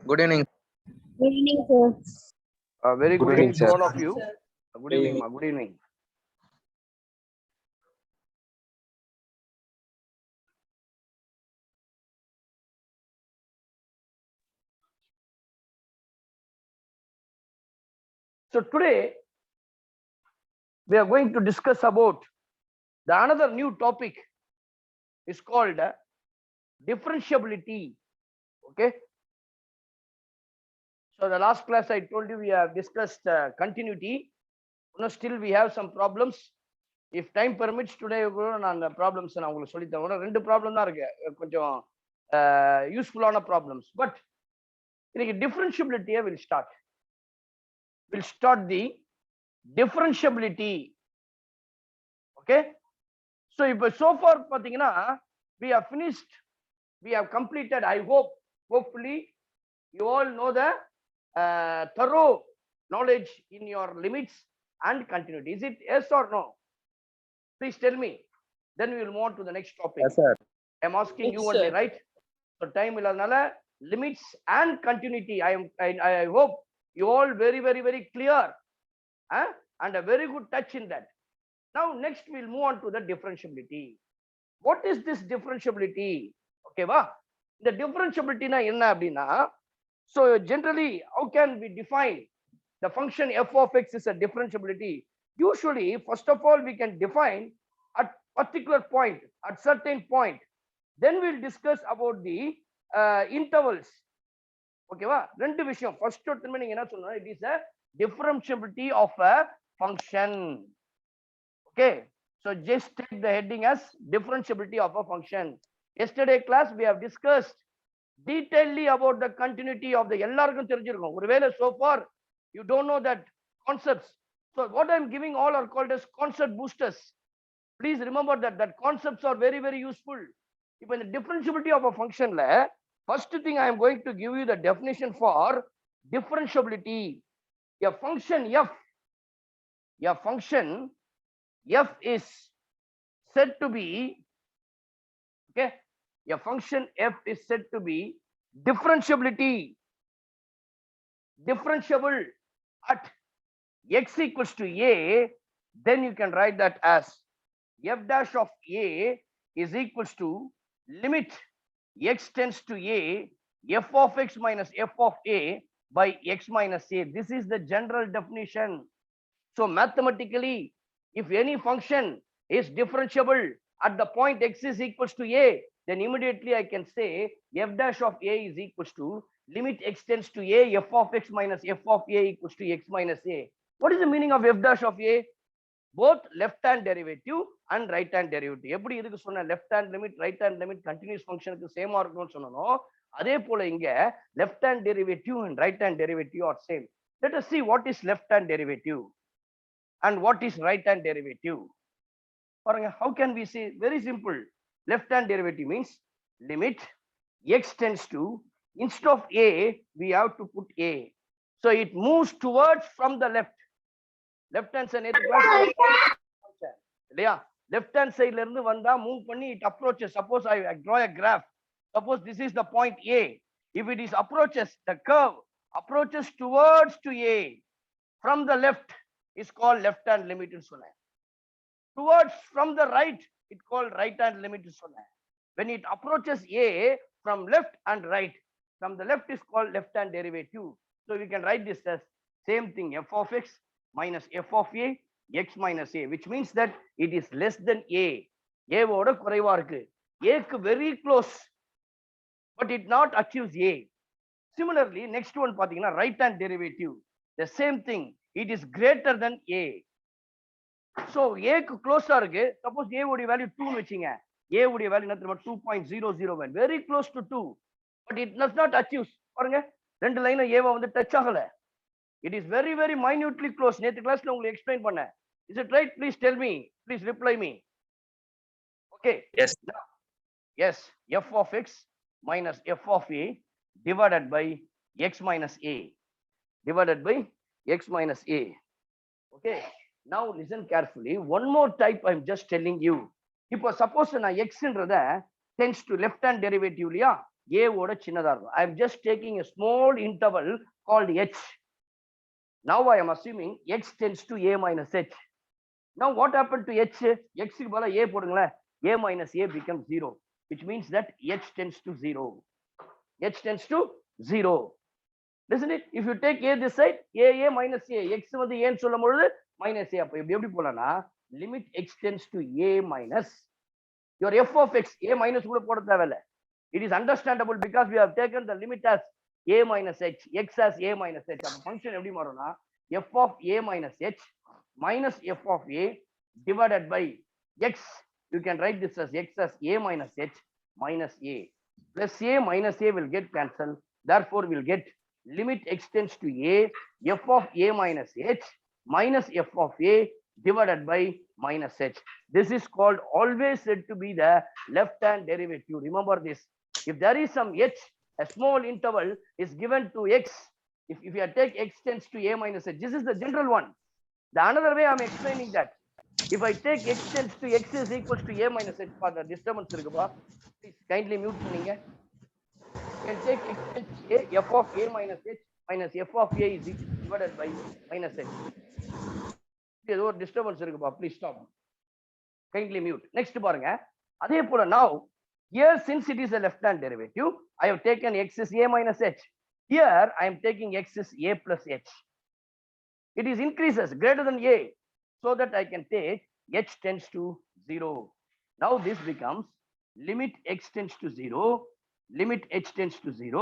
Good evening. Good evening, sir. Very Good good evening, evening to sir. all of you. Good evening, ma. Good evening. So today we are going to discuss about the another new topic is called differentiability. Okay. So the last class I told you we have discussed continuity. You know, still we have some problems. If time permits, today நான் அந்த problems நான் உங்களுக்கு சொல்லி தரேன். ரெண்டு problem தான் இருக்கு, கொஞ்சம் யூஸ்ஃபுல்லான ப்ராப்ளம்ஸ். பட் இன்னைக்கு டிஃபரன்ஷியபிலிட்டியை will start the differentiability. Okay, so இப்போ so far பாத்தீங்கன்னா we have finished, we have completed. I hopefully you all know the thorough knowledge in your limits and continuity. Is it yes or no? Please tell me, then we will move on to the next topic. Yes, sir. I am asking you only, right? So time illadanaala limits and continuity, I hope you all very clear, and a very good touch in that. Now next we'll move on to the differentiability. What is this differentiability? Okay va, the differentiability na enna appadina, so generally how can we define the function f of x is a differentiability? Usually first of all we can define at particular point, at certain point, then we'll discuss about the intervals. Okay va, rendu vishayam. First நீங்க என்ன சொல்லணும், it is a differentiability of a function. Okay, so just take the heading as differentiability of a function. Yesterday class we have discussed detailedly about the continuity of the எல்லாருக்கும் தெரிஞ்சிருக்கும். ஒருவேளை so far you don't know that concepts, so what I'm giving all are called as concept boosters. Please remember that concepts are very useful. இப்போ இந்த differentiability of a functionல first thing I am going to give you the definition for differentiability. A function f is said to be, okay, a function f is said to be differentiable at x equals to a. Then you can write that as f dash of a is equals to limit x tends to a f of x minus f of a by x minus a. This is the general definition. So mathematically, if any function is differentiable at the point x is equals to a, then immediately I can say f dash of a is equals to limit x tends to a f of x minus f of a equals to x minus a. What is the meaning of f dash of a? Both left hand derivative and right hand derivative. எப்படி இதுக்கு சொன்ன left hand limit right hand limit continuous functionக்கு சேமா இருக்கும்னு சொன்னோம், அதே போல இங்க left hand derivative and right hand derivative are same. Let us see what is left hand derivative and what is right hand derivative. How can we see? Very simple. Left hand derivative means limit x tends to, instead of a we have to put a, so it moves towards from the left hand side. Left hand side la irundhu vanda move panni it approaches. Suppose I draw a graph. Suppose this is the point a. If it is approaches, the curve approaches towards to a from the left is called left hand limit nu sonna. Towards from the right it called right hand limit nu sonna. When it approaches a from left and right, from the left is called left hand derivative. So we can write this as same thing, f of x minus f of a x minus a, which means that it is less than a. A voda kuraiva irukku, a ku very close, but it not achieves a. Similarly, next one pathina right hand derivative, the same thing, it is greater than a. So a ku close ah irukku. Suppose a oda value 2 nu vechinga, a oda value என்ன தெரியுமா 2.001, very close to 2, but it does not achieve. பாருங்க ரெண்டு line a வந்து touch ஆகல. It is very minutely close. நேத்து கிளாஸ்ல உங்களுக்கு explain பண்ணேன். Is it right? Please tell me, please reply me. Okay, Yes. now, yes, f of x minus f of a divided by x minus a, divided by x minus a. Okay, now listen carefully. One more type I'm just telling you. இப்போ suppose நான் x ன்றத tends to left hand derivative இல்லையா, a ஓட சின்னதா இருக்கும். I am just taking a small interval called h. Now I am assuming h tends to a minus h. Now what happened to h? X க்கு பதிலா a போடுங்களேன். A minus a becomes 0, which means that h tends to 0. H tends to 0. Isn't it? If you take a this side, a minus a, x வந்து a ன்னு சொல்லும் பொழுது minus a. அப்ப எப்படி போலாம்னா limit x tends to a minus your f of x, a minus கூட போட தேவையில்ல. It is understandable because we have taken the limit as a minus h, x as a minus h. அப்ப function எப்படி மாறும்னா f of a minus h minus f of a divided by x. You can write this as x as a minus h minus a. Plus a minus a will get cancelled. Therefore, we'll get limit x tends to a, f of a minus h minus f of a divided by minus h. This is called always said to be the left-hand derivative. Remember this. If there is some h, a small interval is given to x. If you take x tends to a minus h, this is the general one. The another way I'm explaining that. If I take x tends to x is equals to a minus h, for the disturbance இருக்குப்பா, please kindly mute பண்ணுங்க. You can take x tends to a, f of a minus h minus f of a is divided by minus h. ஏதோ ஒரு disturbance இருக்குப்பா, please stop. Kindly mute. Next பாருங்க. அதே போல now, here since it is a left hand derivative, I have taken x is a minus h. Here I am taking x is a plus h. It is increases greater than a, so that I can take h tends to 0. Now this becomes limit x tends to 0, limit h tends to 0,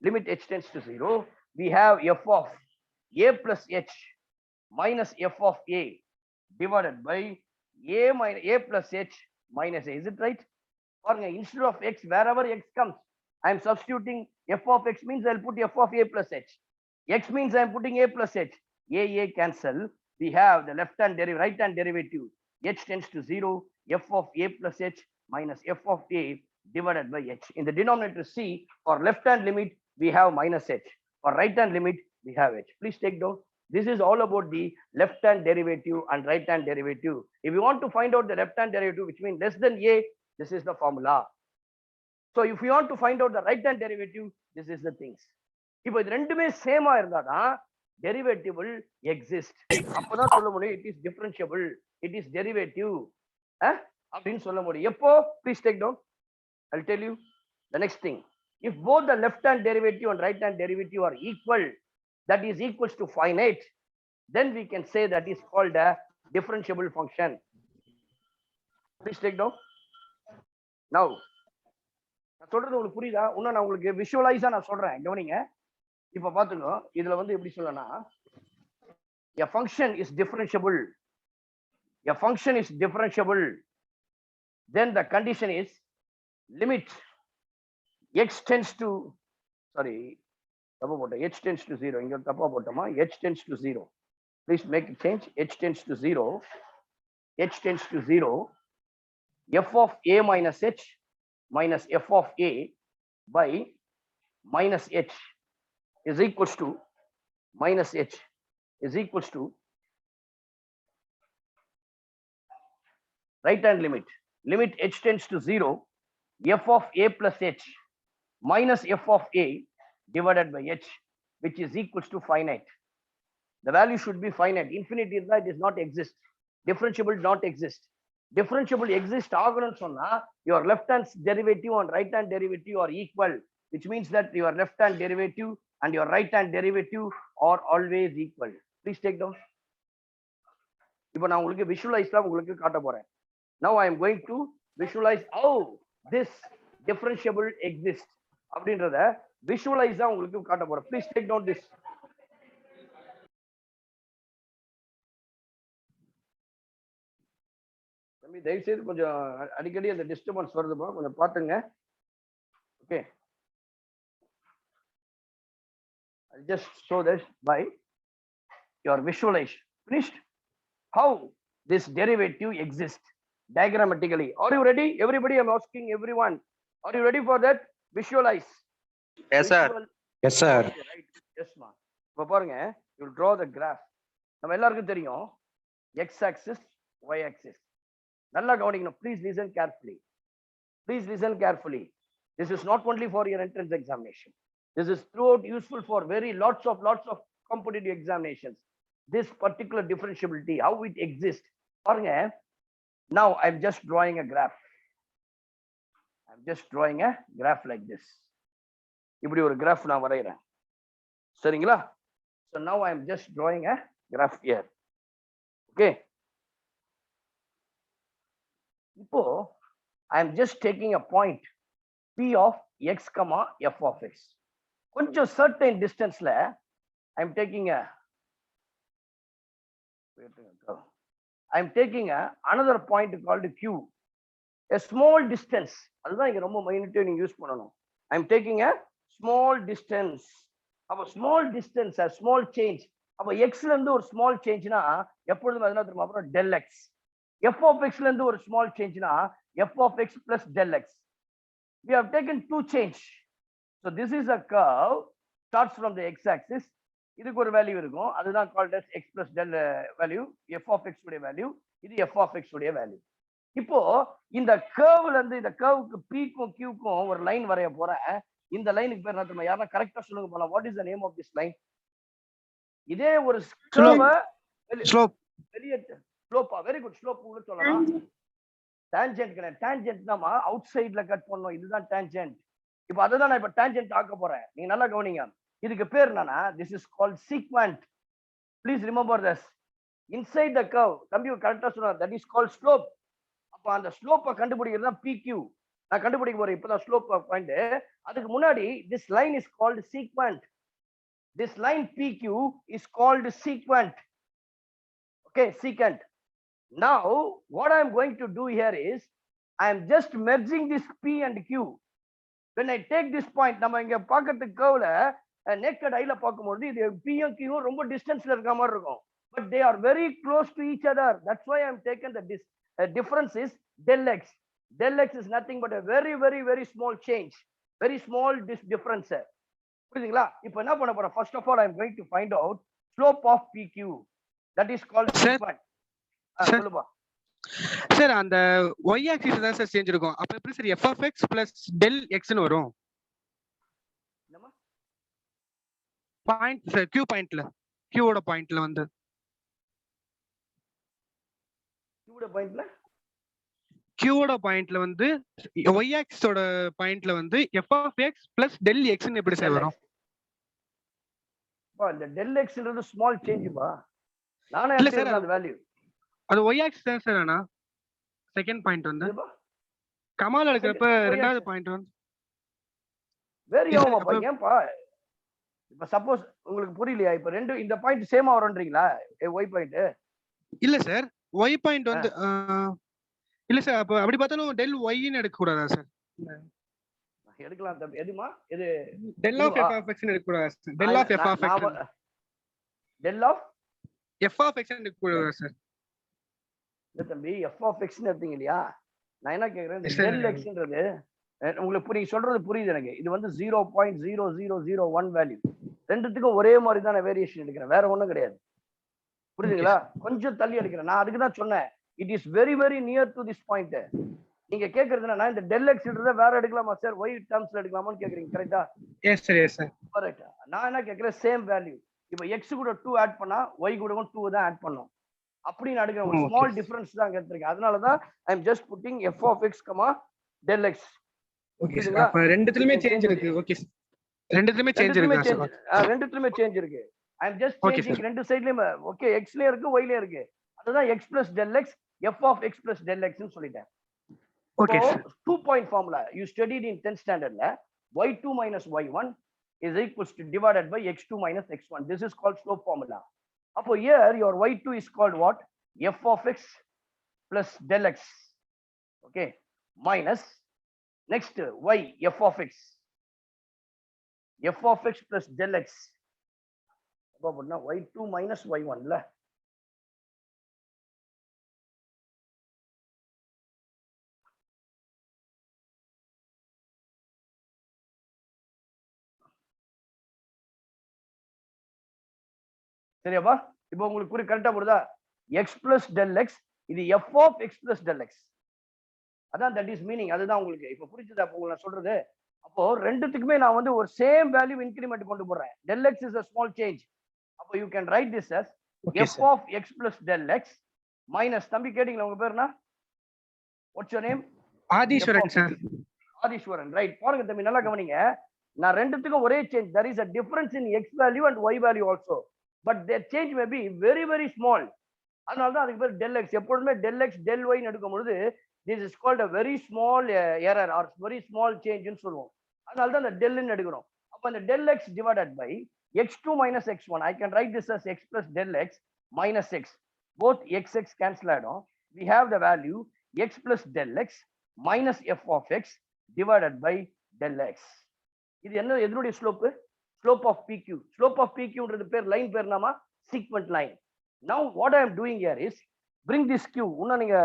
limit h tends to 0. We have f of a plus h minus f of a divided by a plus h minus a. Is it right? Or instead of x, wherever x comes, I am substituting f of x means I'll put f of a plus h. X means I am putting a plus h. A cancel. We have the left hand derivative, right hand derivative. H tends to 0. F of a plus h minus f of a divided by h. In the denominator c, for left hand limit we have minus h. For right hand limit we have h. Please take down. This is all about the left hand derivative and right hand derivative. If you want to find out the left hand derivative, which means less than a, this is the formula. So if you want to find out the right hand derivative, this is the things. இப்போ இது ரெண்டுமே சேமா இருந்தாதான் derivative will exist. அப்பதான் சொல்ல முடியும் it is differentiable, it is derivative அப்படின்னு சொல்ல முடியும். எப்போ? Please take down. I'll tell you the next thing. If both the left hand derivative and right hand derivative are equal, that is equals to finite, then we can say that is called a differentiable function. Please take down. Now, நான் சொல்றது உங்களுக்கு புரியுதா? இன்னும் நான் உங்களுக்கு விஷுவலைஸா நான் சொல்றேன், கவனிங்க. இப்ப பாத்துங்க, இதுல வந்து எப்படி சொல்லலாம், a function is differentiable, a function is differentiable, then the condition is limit x tends to, sorry, தப்பா போட்டோம், h tends to 0. இங்க தப்பா போட்டோமா, h tends to 0. Please make a change. H tends to 0, h tends to 0, f of a minus h minus f of a by minus h is equals to minus h is equals to right hand limit, limit h tends to 0, f of a plus h minus f of a divided by h, which is equals to finite. The value should be finite. Infinity is that it does not exist. Differentiable not exist. Differentiable exist ஆகணும்னு சொன்னா your left hand derivative and right hand derivative are equal, which means that your left hand derivative and your right hand derivative are always equal. Please take down. இப்போ நான் உங்களுக்கு visualize-ஆ உங்களுக்கு காட்ட போறேன். Now I am going to visualize how this differentiable exists அப்படின்றத visualize-ஆ உங்களுக்கு காட்ட போறேன். Please take down this. தம்பி தயவு செய்து கொஞ்சம் அடிக்கடி அந்த டிஸ்டர்பன்ஸ் வருதுப்பா, கொஞ்சம் பாத்துங்க. Okay, I'll just show this by your visualization. Finished? How this derivative exists diagrammatically. Are you ready? Everybody, I'm asking everyone. Are you ready for that? Visualize. Yes, sir. Yes, sir. Okay, right. Yes, ma. இப்போ பாருங்க, you will draw the graph. நம்ம எல்லாருக்கும் தெரியும் x axis, y axis. நல்லா கவனிக்கணும். Please listen carefully. Please listen carefully. This is not only for your entrance examination. This is throughout useful for very lots of competitive examinations. This particular differentiability, how it exists. Now I'm just drawing a graph. I'm just drawing a graph like this. இப்படி ஒரு graph நான் வரையறேன். சரிங்களா? So now I'm just drawing a graph here. Okay. இப்போ I'm just taking a point P of x comma f of x. கொஞ்சம் certain distanceல I'm taking another point called Q. A small distance. அதுதான் இங்க ரொம்ப மைனூட்டா நீங்க use பண்ணணும். I'm taking a small distance. அப்ப small distance, a small change. அப்ப x ல இருந்து ஒரு small changeனா எப்பொழுதும் அதனால திரும்ப அப்புறம் del x. f of x ல இருந்து ஒரு small changeனா f of x plus del x. We have taken two change. So this is a curve starts from the x axis. இதுக்கு ஒரு வேல்யூ இருக்கும், அதுதான் called as x plus del value, f of x உடைய value, இது f of x உடைய value. இப்போ இந்த கர்வ்ல இருந்து இந்த கர்வுக்கு p-க்கும் q-க்கும் ஒரு லைன் வரைய போறேன். இந்த லைனுக்கு பேர் என்ன தெரியுமா? யாரா கரெக்ட்டா சொல்லுங்க போலாம். What is the name of this line? இதே ஒரு கர்வ் ஸ்லோப் வெளிய ஸ்லோப்பா, வெரி குட், ஸ்லோப் கூட சொல்லலாம். டான்ஜென்ட் கிடையாது. டான்ஜென்ட் நாம அவுட் சைடுல கட் பண்ணோம், இதுதான் டான்ஜென்ட். இப்போ அதுதான் நான் இப்போ டான்ஜென்ட் ஆக்க போறேன். நீங்க நல்லா கவனிங்க. இதுக்கு பேர் என்னன்னா, this is called secant. Please remember this. Inside the curve, தம்பி கரெக்ட்டா சொன்னார், that is called slope. அப்ப அந்த ஸ்லோப்பை கண்டுபிடிக்கிறது தான் PQ. நான் கண்டுபிடிக்க போறேன் இப்பதான் ஸ்லோப் பாயிண்ட். அதுக்கு முன்னாடி this line is called secant. This line PQ is called secant. Okay, secant. Now what I am going to do here is I am just merging this P and Q. When I take this point, நம்ம இங்க பார்க்கிறதுக்கு கர்வ்ல naked ஐல பார்க்கும்போது இது P and Q ரொம்ப டிஸ்டன்ஸ்ல இருக்க மாதிரி இருக்கும். But they are very close to each other. That's why I am taken the difference is del x. Del x is nothing but a very very very small change, very small difference. புரியுதுங்களா? இப்போ என்ன பண்ண போறேன்? First of all, I am going to find out slope of PQ. That is called secant. சொல்லுப்பா sir. அந்த y axis தான் sir change இருக்கும். அப்ப எப்படி sir f of x plus del x ன்னு வரும்? என்னமா பாயிண்ட் சார், q பாயிண்ட்ல, q ஓட பாயிண்ட்ல வந்து q ஓட பாயிண்ட்ல வந்து y ஆக்சிஸ் ஓட பாயிண்ட்ல வந்து f of x plus del x ன்னு எப்படி சார் வரும்? பா இந்த del x ன்றது ஸ்மால் சேஞ்ச் பா. நானே இல்ல சார், அந்த வேல்யூ அது y ஆக்சிஸ் தான் சார். ஆனா செகண்ட் பாயிண்ட் வந்து கமால இருக்கிறப்ப ரெண்டாவது பாயிண்ட் வந்து வேற ஏமாப்பா ஏன்பா? இப்ப சப்போஸ் உங்களுக்கு புரியலையா? இப்ப ரெண்டு இந்த பாயிண்ட் சேமா வரும்ன்றீங்களா? y பாயிண்ட் இல்ல சார், y பாயிண்ட் வந்து இல்ல சார். அப்ப அப்படி பார்த்தாலும் del y ன்னு எடுக்க கூடாதா சார்? எடுக்கலாம் தம்பி. எதுமா இது del of f of x ன்னு எடுக்க கூடாதா sir? del of f of x del of f of x ன்னு எடுக்க கூடாதா சார்? இல்ல தம்பி, f of x ன்னு எடுத்தீங்க இல்லையா? நான் என்ன கேக்குறேன், இந்த del x ன்றது உங்களுக்கு புரிய சொல்றது புரியுது எனக்கு. இது வந்து 0.0001 வேல்யூ. ரெண்டுத்துக்கும் ஒரே மாதிரி தான் நான் வேரியேஷன் எடுக்கிறேன், வேற ஒண்ணும் கிடையாது. புரியுதுங்களா? கொஞ்சம் தள்ளி எடுக்கிறேன். நான் அதுக்கு தான் சொன்னேன் it is very very near to this point. நீங்க கேக்குறது என்ன, இந்த del x ன்றத வேற எடுக்கலாமா சார், y டர்ம்ஸ்ல எடுக்கலாமான்னு கேக்குறீங்க. கரெக்ட்டா? S sir, yes sir. Correct. நான் என்ன கேக்குறேன், சேம் வேல்யூ. இப்போ x கூட 2 ஆட் பண்ணா y கூடவும் 2 தான் ஆட் பண்ணோம். அப்படி நான் எடுக்கிறேன். ஒரு ஸ்மால் டிஃபரன்ஸ் தான் எடுத்துருக்கேன். அதனால தான் I am just putting f of x, del x. Okay sir. அப்ப ரெண்டுத்துலயுமே சேஞ்ச் இருக்கு. ஓகே சார், ரெண்டுத்துலயுமே சேஞ்ச் இருக்கு சார். ரெண்டுத்துலயுமே சேஞ்ச் இருக்கு. ஐ அம் ஜஸ்ட் சேஞ்சிங் ரெண்டு சைடுலயும். ஓகே, x லயே இருக்கு, y லயே இருக்கு. அதுதான் x plus del x, f of x plus del x ன்னு சொல்லிட்டேன். Okay sir. 2 point formula you studied in 10th standard la, y2 minus y1 is equals to divided by x2 minus x1. This is called slope formula. Appo here your y2 is called what? F of x plus del x. Okay, minus next y, f of x, f of x plus del x. அப்ப போடுனா y2 minus y1 la. சரியாப்பா? இப்போ உங்களுக்கு புரிய கரெக்டா புரியுதா? x plus del x, இது f of x plus del x. அதான் that is meaning. அதுதான் உங்களுக்கு இப்போ புரிஞ்சுதா? அப்போ உங்களுக்கு நான் சொல்றது அப்போ ரெண்டுத்துக்குமே நான் வந்து ஒரு சேம் வேல்யூ இன்கிரிமெண்ட் கொண்டு போறேன். del x is a small change. அப்போ you can write this as f of x plus del x minus, தம்பி கேட்டிங்களா உங்க பேர் என்ன? What's your name? Adheeswaran sir. Adheeswaran, right. பாருங்க தம்பி, நல்லா கவனிங்க. நான் ரெண்டுத்துக்கும் ஒரே change. there is a difference in x value and y value also, but their change may be very very small. அதனால தான் அதுக்கு பேர் del x. எப்பொழுதுமே del x del y ன்னு எடுக்கும் பொழுது this is called a very small error or very small change ன்னு சொல்லுவோம். அதனால தான் அந்த del ன்னு எடுக்கிறோம். அப்ப அந்த del x divided by x2 minus x1, I can write this as x plus del x minus x. Both x cancel ஆயிடும். We have the value x plus del x minus f of x divided by del x. இது என்ன, எதனுடைய slope? Slope of pq. Slope of pqன்றது பேர், line பேர் நாம secant line. Now what I am doing here is bring this q. இன்னும் நீங்க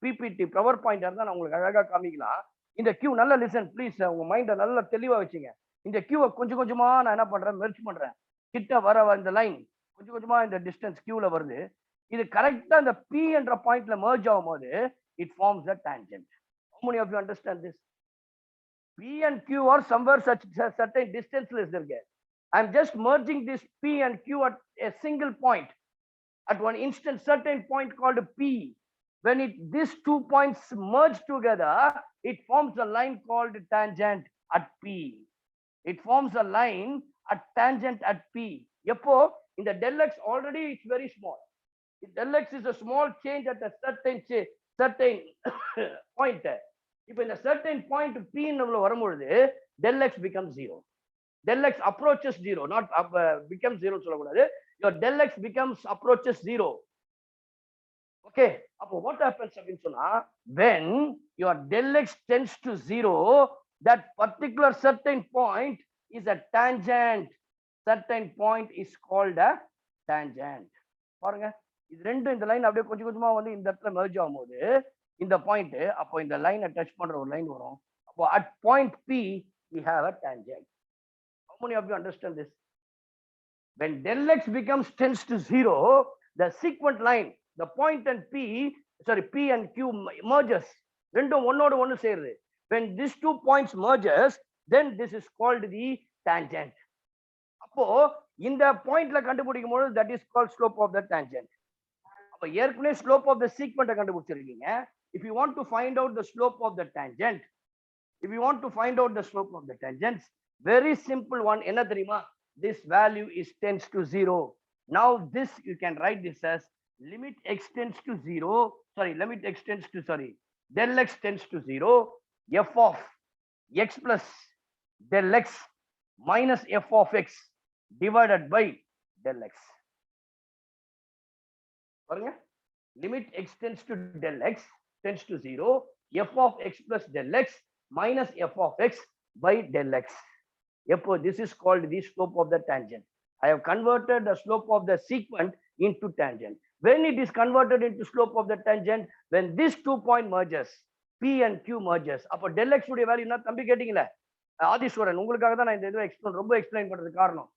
ppt power point இருந்தா நான் உங்களுக்கு அழகா காமிக்கலாம். இந்த q நல்லா லிசன் ப்ளீஸ், உங்க மைண்ட நல்லா தெளிவா வச்சுங்க. இந்த q கொஞ்சம் கொஞ்சமா நான் என்ன பண்றேன், மெர்ஜ் பண்றேன். கிட்ட வர இந்த லைன் கொஞ்சம் கொஞ்சமா இந்த டிஸ்டன்ஸ் qல வருது. இது கரெக்டா இந்த p என்ற பாயிண்ட்ல மெர்ஜ் ஆகும்போது it forms a tangent. How many of you understand this? p and q are somewhere such certain distance இருக்கு. I am just merging this p and q at a single point, at one instant, certain point called p. When these 2 points merge together, it forms a line called tangent at p. It forms a line at tangent at p. எப்போ இந்த del x already is very small. Del x is a small change at a certain point. இப்போ இந்த certain point p ன்னு வரும்பொழுது del x becomes 0. del x approaches 0, not becomes 0 சொல்லக்கூடாது. Your del x becomes approaches 0. Okay, அப்போ what happens அப்படின்னு சொன்னா, when your del x tends to 0, that particular certain point is a tangent. Certain point is called a tangent. பாருங்க, இது ரெண்டும் இந்த line அப்படியே கொஞ்சம் கொஞ்சமா வந்து இந்த இடத்துல மெர்ஜ் ஆகும்போது இந்த பாயிண்ட், அப்போ இந்த லைனை டச் பண்ற ஒரு லைன் வரும். அப்போ at point p we have a tangent. How many of you understand this? When del x tends to 0, the sequent line, the point and p and q merges. ரெண்டும் ஒன்னோட ஒன்னு சேருது. When these 2 points merges, then this is called the tangent. அப்போ இந்த பாயிண்ட்ல கண்டுபிடிக்கும் போது that is called slope of the tangent. அப்ப ஏற்கனவே slope of the sequent கண்டுபிடிச்சிருக்கீங்க. If you want to find out the slope of the tangent, very simple one, என்ன தெரியுமா? This value is tends to 0. Now this you can write this as limit x tends to 0. Del x tends to 0. F of x plus del x minus f of x divided by del x. பாருங்க, limit x tends to del x tends to 0. F of x plus del x minus f of x by del x. This is called the slope of the tangent. I have converted the slope of the sequent into tangent. When it is converted into slope of the tangent, when this 2 point merges, p and q merges, அப்போ del x உடைய value என்ன தம்பி கேட்டீங்களே ஆதீஸ்வரன், உங்களுக்காக தான் நான் இந்த இதை ரொம்ப எக்ஸ்பிளைன் பண்றது காரணம்.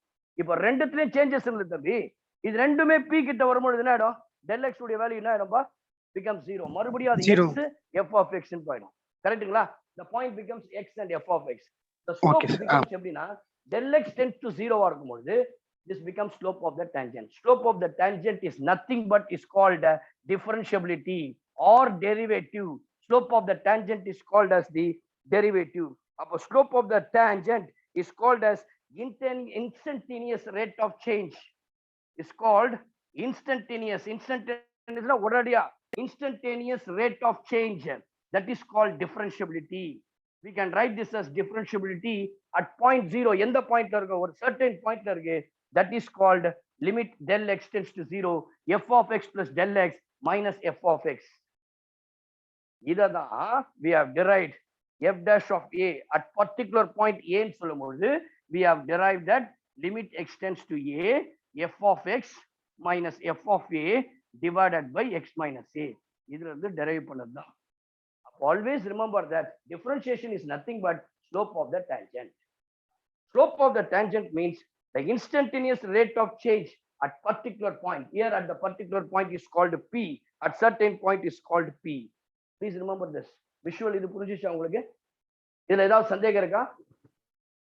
இப்போ ரெண்டுத்துலயும் சேஞ்சஸ் இருக்கு தம்பி. இது ரெண்டுமே p கிட்ட வரும்போது என்ன ஆயிடும்? del x உடைய வேல்யூ என்ன ஆயிடும்பா? becomes 0. மறுபடியும் அது x f of x ன்னு போயிடும். கரெக்ட்டுங்களா? The point becomes x and f of x. The slope becomes எப்படின்னா del x tends to 0 இருக்கும்போது this becomes slope of the tangent. Slope of the tangent is nothing but is called differentiability or derivative. Slope of the tangent is called as the derivative. Appo slope of the tangent is called as instantaneous rate of change. Is called instantaneous rate of change. That is called differentiability. We can write this as differentiability at point 0. எந்த பாயிண்ட்ல இருக்கு? ஒரு certain பாயிண்ட்ல இருக்கு. That is called limit del x tends to 0. F of x plus del x minus f of x. இதான் we have derived f dash of a at particular point a ன்னு சொல்லும்போது we have derived that limit x tends to a, f of x minus f of a divided by x minus a. இதுல இருந்து derive பண்ணதுதான். Always remember that differentiation is nothing but slope of the tangent. Slope of the tangent means the instantaneous rate of change at particular point. Here at the particular point is called p, at certain point is called p. Please remember this. Visual இது புரிஞ்சிச்சா உங்களுக்கு? இதுல ஏதாவது சந்தேகம் இருக்கா?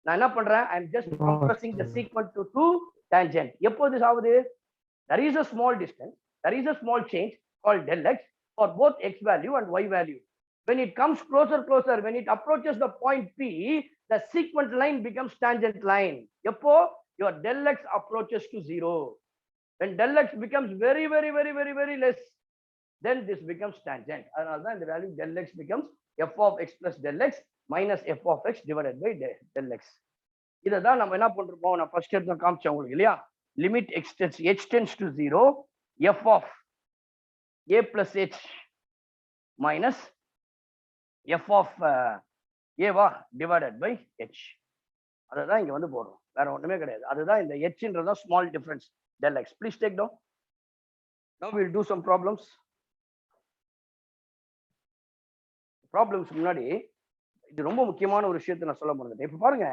நான் என்ன பண்றேன், I am just compressing the sequence to 2 tangent. எப்போ this ஆகுது? There is a small distance, there is a small change called del x for both x value and y value. When it comes closer, when it approaches the point P, the sequent line becomes tangent line. எப்போ? Your del x approaches to 0. When del x becomes very less, then this becomes tangent. அதனால தான் இந்த value del x becomes f of x plus del x minus f of x divided by del x. இதை தான் நம்ம என்ன பண்றோம், நான் first எடுத்து காமிச்சேன் உங்களுக்கு இல்லையா? Limit h tends to 0, f of a plus h minus f of a வா divided by h. அதுதான் இங்க வந்து போடுறோம், வேற ஒண்ணுமே கிடையாது. அதுதான் இந்த hன்றத small difference del x. Please take down. Now we'll do some problems. Problems முன்னாடி இது ரொம்ப முக்கியமான ஒரு விஷயத்தை நான் சொல்ல மறந்துட்டேன். இப்ப பாருங்க,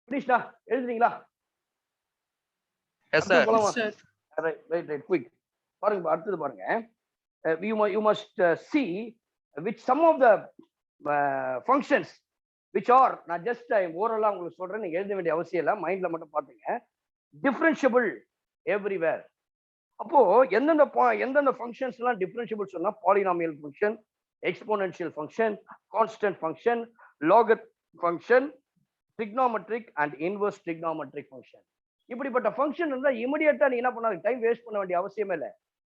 பினிஷ்டா எழுதுறீங்களா? Yes sir. Yes sir. Right, quick. பாருங்க, அடுத்தது பாருங்க. You must see which some of the functions which are, நான் just ஓரலா உங்களுக்கு சொல்றேன், நீங்க எழுத வேண்டிய அவசியம் இல்லை, மைண்ட்ல மட்டும் பாத்துங்க. Differentiable everywhere. அப்போ எந்தெந்த ஃபங்க்ஷன்ஸ் எல்லாம் டிஃபரன்ஷியபிள் சொன்னா, polynomial function, exponential function, constant function, logarithmic function, trigonometric and inverse trigonometric function. இப்படிப்பட்ட ஃபங்க்ஷன் இருந்தா இமிடியேட்டா நீ என்ன பண்ணாத, டைம் வேஸ்ட் பண்ண வேண்டிய அவசியமே இல்லை.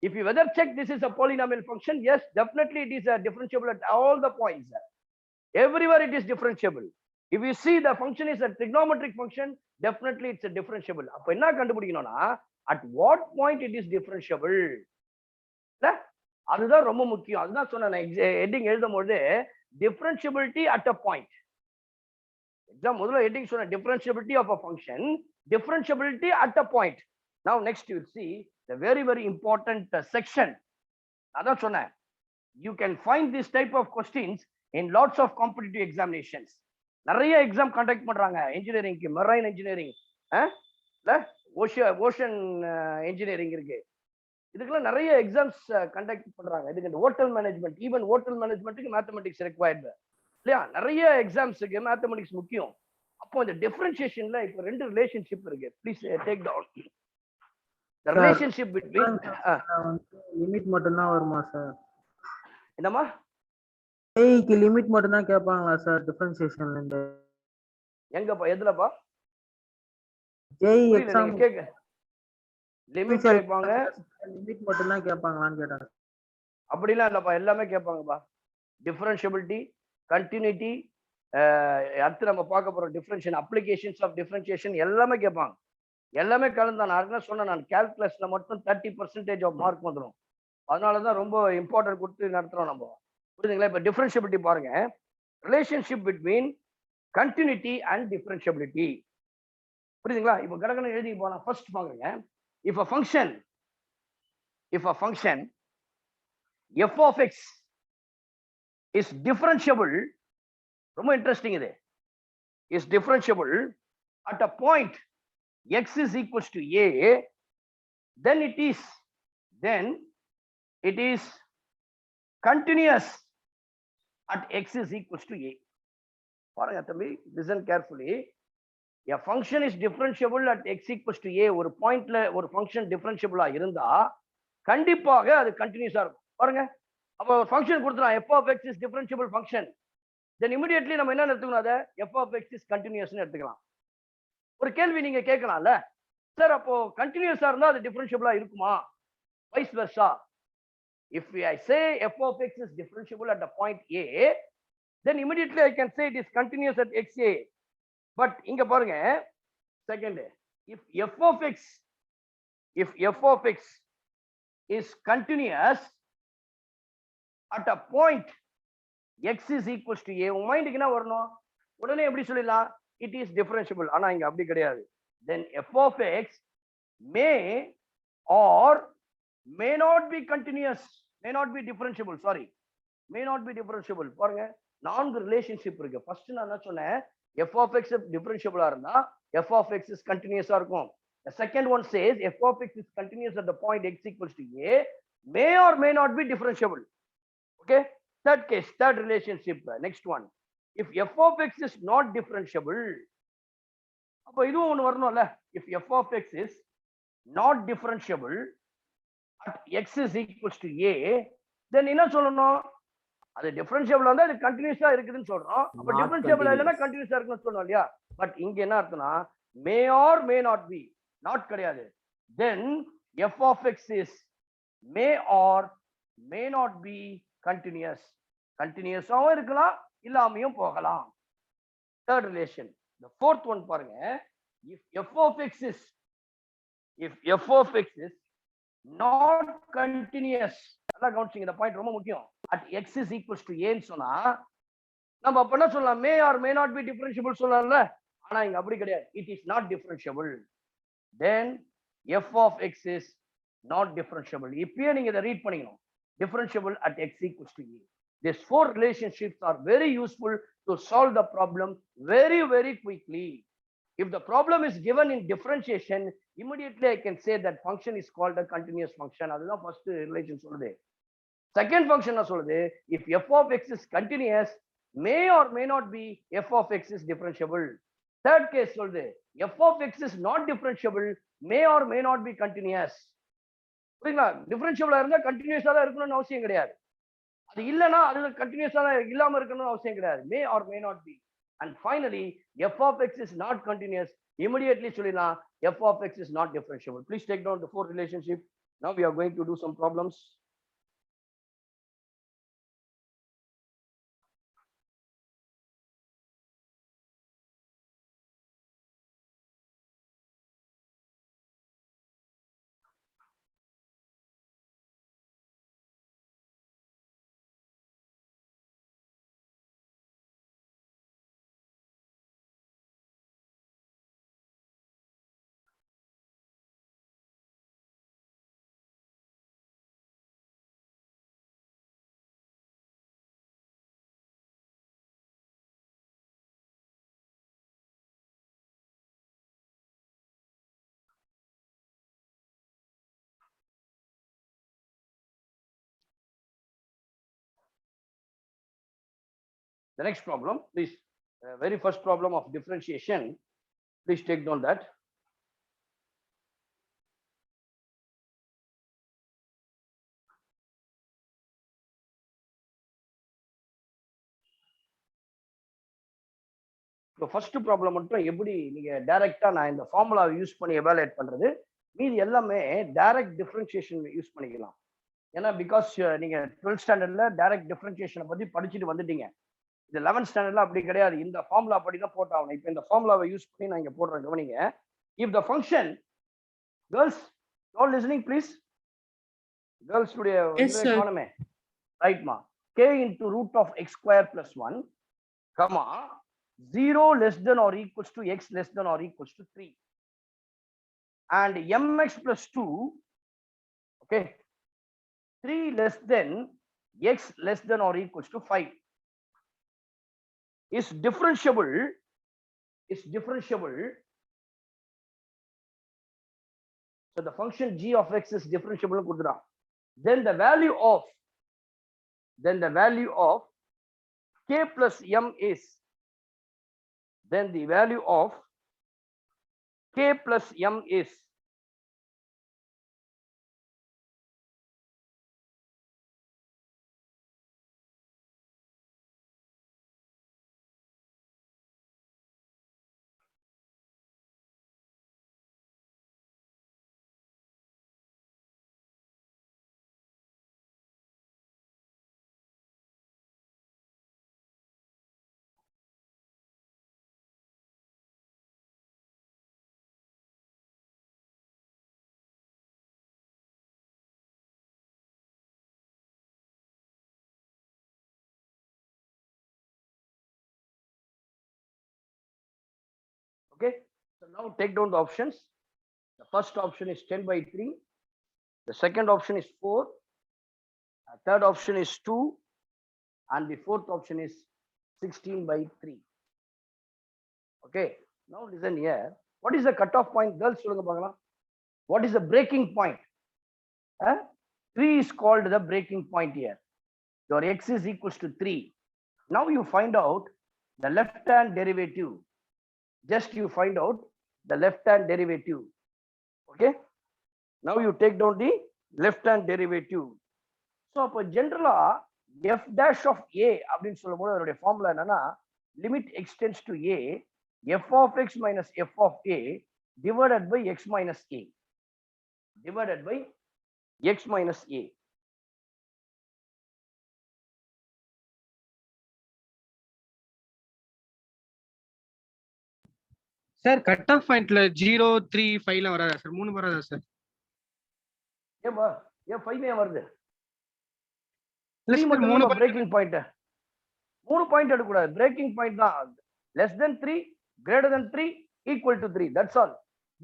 If you whether check this is a polynomial function, yes, definitely it is a differentiable at all the points. Everywhere it is differentiable. If you see the function is a trigonometric function, definitely it's a differentiable. அப்ப என்ன கண்டுபிடிக்கணும்னா, at what point it is differentiable. அதுதான் ரொம்ப முக்கியம். அதுதான் சொன்னேன் heading எழுதும்போது, differentiability at a point. Exam முதல்ல ஹெட்டிங் சொன்ன differentiability of a function, differentiability at a point. Now next you will see the very important section. அதான் சொன்னேன், you can find this type of questions in lots of competitive examinations. நிறைய exam conduct பண்றாங்க இன்ஜினியரிங்க்கு, marine engineering, ocean engineering இருக்கு, இதுக்கெல்லாம் நிறைய exams conduct பண்றாங்க. இதுக்கு ஹோட்டல் மேனேஜ்மெண்ட், ஈவன் ஹோட்டல் மேனேஜ்மெண்ட்டுக்கு மேத்தமெட்டிக்ஸ் ரெக்வயர்டு இல்லையா? நிறைய எக்ஸாம்ஸுக்கு மேத்தமெட்டிக்ஸ் முக்கியம். அப்போ இந்த டிஃபரன்ஷியேஷன்ல இப்போ ரெண்டு ரிலேஷன்ஷிப் இருக்கு. Please take down the relationship between. Limit மட்டும் தான் வருமா சார்? என்னமா ஏக்கு லிமிட் மட்டும் தான் கேட்பாங்களா சார் டிஃபரன்ஷியேஷன்ல இருந்து? எங்கப்பா, எதுலப்பா? ஜேஇ எக்ஸாம் கேக்க லிமிட் கேட்பாங்க, லிமிட் மட்டும் தான் கேட்பாங்களான்னு கேட்டாங்க. அப்படிலாம் இல்லப்பா, எல்லாமே கேட்பாங்கப்பா. டிஃபரன்ஷியபிலிட்டி, கண்டினியூட்டி, அடுத்து நம்ம பார்க்க போறோம் டிஃபரன்ஷியேஷன், அப்ளிகேஷன்ஸ் ஆஃப் டிஃபரன்ஷியேஷன் எல்லாமே கேட்பாங்க. எல்லாமே கலந்து நான் சொன்னேன், நான் கால்குலஸ்ல மட்டும் 30% ஆஃப் மார்க் வந்துடும். அதனாலதான் ரொம்ப இம்பார்ட்டன்ட் கொடுத்து நடத்துறோம் நம்ம, புரியுதுங்களா? இப்ப டிஃபரன்ஷியபிலிட்டி பாருங்க, relationship between continuity and differentiability, புரியுதுங்களா? இப்ப கடகன எழுதி போனா ஃபர்ஸ்ட் பாருங்க, if a function f of x is differentiable, ரொம்ப இன்ட்ரெஸ்டிங் இது, is differentiable at a point x is equals to a, then it is continuous at x is equals to a. பாருங்க தம்பி, listen carefully. A function is differentiable at x equals to a. ஒரு பாயிண்ட்ல ஒரு function டிஃபரன்ஷியபிளா இருந்தா கண்டிப்பாக அது கண்டினியூஸா இருக்கும். பாருங்க, அப்ப ஒரு ஃபங்க்ஷன் கொடுத்துறோம், f of x is differentiable function, then immediately நம்ம என்ன எடுத்துக்கணும், அதை f of x is continuous னு எடுத்துக்கலாம். ஒரு கேள்வி நீங்க கேட்கலாம்ல, சார் அப்போ கண்டினியூஸா இருந்தா அது டிஃபரன்ஷியபிளா இருக்குமா? Vice versa. If I say f of x is differentiable at the point a, then immediately I can say it is continuous at xa. But இங்க பாருங்க, second, if f of x is continuous at a point x is equals to a, உங்க மைண்டுக்கு என்ன வரணும்? உடனே எப்படி சொல்லிடலாம்? It is differentiable. ஆனா இங்க அப்படி கிடையாது. Then f of x may or may not be continuous, may not be differentiable, sorry, may not be differentiable. பாருங்க, நான்கு ரிலேஷன்ஷிப் இருக்கு. ஃபர்ஸ்ட் நான் என்ன சொன்னேன், f of x differentiable இருந்தா f of x is continuous இருக்கும். The second one says f of x is continuous at the point x equals to a, may or may not be differentiable. Okay, third case, third relationship. Next one, if f of x is not differentiable, அப்ப இதுவும் ஒண்ணு வரணும்ல. If f of x is not differentiable at x is equals to a, then என்ன சொல்லணும்? அது differentiable வந்தா இது கண்டினியூஸா இருக்குதுன்னு சொல்றோம். அப்ப Not டிஃபரன்ஷியபிள் இல்லைன்னா continuous. கண்டினியூஸா இருக்குன்னு சொல்லணும் இல்லையா? பட் இங்க என்ன அர்த்தம்னா மே or may not B, not கிடையாது. தென் f of x is may or may not be continuous. கண்டினியூஸாவும் இருக்கலாம், இல்லாமையும் போகலாம். Third relation. the fourth one பாருங்க. if f of x is not continuous, நல்லா கவனிச்சிங்க, இந்த பாயிண்ட் ரொம்ப முக்கியம். at x is equals to a ன்னு சொன்னா நம்ம அப்ப என்ன சொல்லலாம்? may or may not be differentiable சொல்லலாம்ல. ஆனா இங்க அப்படி கிடையாது. it is not differentiable. then f of x is not differentiable. இப்பயே நீங்க இதை ரீட் பண்ணிக்கணும். differentiable at x equals to a. These four relationships are very useful to solve the problem very, very quickly. If the problem is given in differentiation, immediately I can say that function is called a continuous function. அதுதான் first relation சொல்லுது. Second function சொல்லுது, if f of x is continuous, may or may not be f of x is differentiable. Third case சொல்லுது, f of x is not differentiable, may or may not be continuous. புரியுங்களா? டிஃபரன்ஷியபிளா இருந்தா கண்டினியூஸா தான் இருக்கணும்னு அவசியம் கிடையாது. அது இல்லைன்னா அது கண்டினியூஸா தான் இல்லாம இருக்கணும்னு அவசியம் கிடையாது. may or may not be. And finally, f of x is not continuous. Immediately சொல்லலாம் f of x is not differentiable. Please take down the four relationship. Now we are going to do some problems. The next problem, please, very first problem of differentiation, please take down that. So first problem மட்டும் எப்படி நீங்க டைரக்டா நான் இந்த ஃபார்முலாவை use பண்ணி evaluate பண்றது, மீதி எல்லாமே டைரக்ட் டிஃபரன்ஷியேஷன் யூஸ் பண்ணிக்கலாம். ஏன்னா பிகாஸ் நீங்க 12th ஸ்டாண்டர்ட்ல டைரக்ட் டிஃபரன்ஷியேஷனை பத்தி படிச்சுட்டு வந்துட்டீங்க. இது 11th ஸ்டாண்டர்ட்ல அப்படி கிடையாது. இந்த ஃபார்முலா படி தான் போட்டாகணும். இப்போ இந்த ஃபார்முலாவை யூஸ் பண்ணி நான் இங்க போடுறேன், கவனிங்க. If the function, girls all listening please, girls உடைய காணுமே, ரைட்மா, k into root of x square plus 1, comma 0 less than or equals to x less than or equals to 3, and mx plus 2, okay, 3 less than x less than or equals to 5 is differentiable. So the function g of x is differentiable. Then the value of k plus m is, then the value of k plus m is okay. So now take down the options. The first option is 10 by 3. The second option is 4. The third option is 2. And the fourth option is 16 by 3. Okay. Now listen here. What is the cutoff point? Girls, what is the breaking point? 3 is called the breaking point here. Your x is equals to 3. Now you find out the left hand derivative. Just you find out the left hand derivative. Okay, now you take down the left hand derivative. So அப்போ generally f dash of a அப்படின்னு சொல்லும்போது அதனுடைய formula என்னன்னா limit extends to a f of x minus f of a divided by x minus a divided by x minus a. Sir cut off பாயிண்ட்ல 0 3 5 ல வராதா sir 3 வராதா sir ஏமா ஏன் 5 ஏன் வருது இல்ல 3 சார் மட்டும் 3 பிரேக்கிங் பாயிண்ட் 3 பாயிண்ட் எடுக்க கூடாது பிரேக்கிங் பாயிண்ட் தான் less than 3 greater than 3 equal to 3 that's all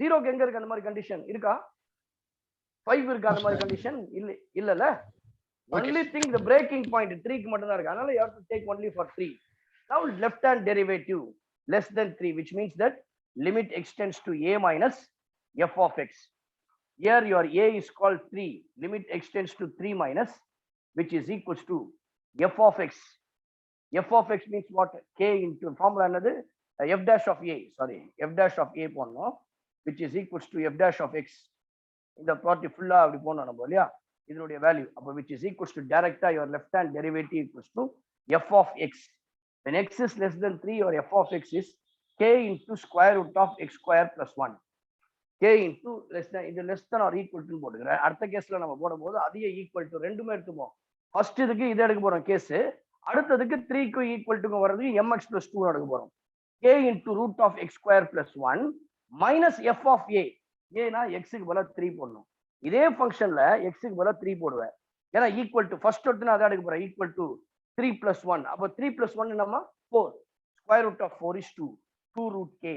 0 க்கு எங்க இருக்கு அந்த மாதிரி கண்டிஷன் இருக்கா 5 இருக்கு அந்த மாதிரி கண்டிஷன் இல்லல only thing the breaking point 3 க்கு மட்டும் தான் இருக்கு அதனால you have to take only for 3. Now left hand derivative less than 3 which means that limit extends to a minus f of x. Here your a is called 3, limit extends to 3 minus which is equals to f of x. F of x means what? K into formula another f dash of a, sorry, f dash of a போடணும் which is equals to f dash of x. இந்த property ஃபுல்லா அப்படி போடணும் நம்ம இல்லையா இதனுடைய value அப்போ which is equals to directly your left hand derivative equals to f of x. When x is less than 3 your f of x is k into square root of x square plus 1. K into less than இது less than or equal to போட்டுக்கிறேன் அடுத்த கேஸ்ல நம்ம போடும்போது அதையே equal to ரெண்டுமே எடுத்துப்போம் first இதுக்கு இதை எடுக்க போறோம் கேஸ் அடுத்ததுக்கு 3 க்கு ஈக்குவல் டு வரது mx plus 2 எடுக்க போறோம் k into root of x square plus 1 minus f of a ஏனா x க்கு பதிலா 3 போடணும் இதே ஃபங்க்ஷன்ல x க்கு பதிலா 3 போடுவேன் ஏனா ஈக்குவல் டு ஃபர்ஸ்ட் எடுத்துனா அத எடுக்க போறேன் ஈக்குவல் டு 3 plus 1 அப்ப 3 plus 1 என்னமா 4 square root of 4 is 2 root k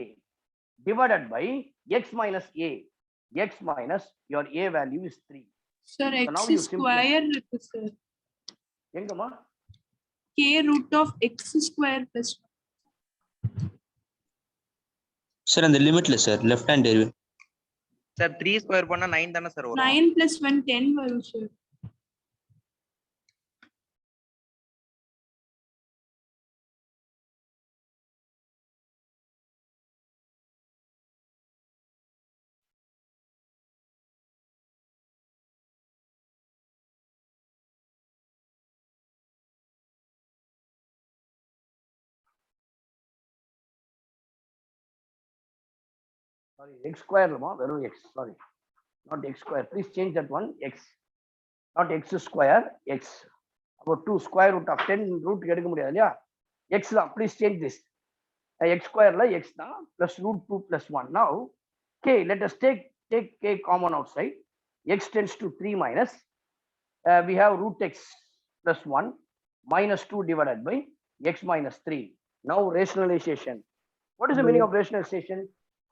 divided by x minus a x minus your a value is 3. Sir, So x now you square இருக்கு sir. எங்கமா K root of x square plus sir அந்த லிமிட்ல sir left hand derivative sir 3 square பண்ணா 9 தானே sir வரும் 9 plus 1 10 வரும் sir. sorry x square லமா வெறும் x sorry not x square please change that one x not x square x about 2 square root of 10 root எடுக்க முடியாது இல்லையா x தான் please change this x square ல x தான் plus root 2 plus 1 now k let us take k common outside x tends to 3 minus we have root x plus 1 minus 2 divided by x minus 3 now rationalization what is the meaning of rationalization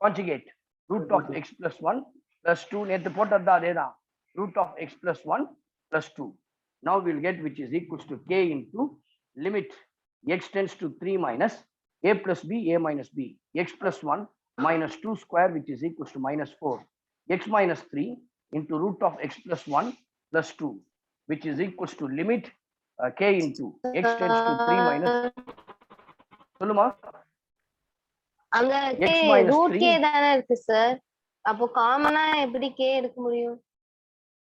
conjugate root of x plus 1 plus 2 நேத்து போட்டதா அதேதான் root of x plus 1 plus 2 now we'll get which is equals to k into limit x tends to 3 minus a plus b a minus b x plus 1 minus 2 square which is equals to minus 4 x minus 3 into root of x plus 1 plus 2 which is equals to limit k into x tends to 3 minus சொல்லுமா அங்க x minus root 3 K தானே இருக்கு sir அப்போ காமனா எப்படி K எடுக்க முடியும்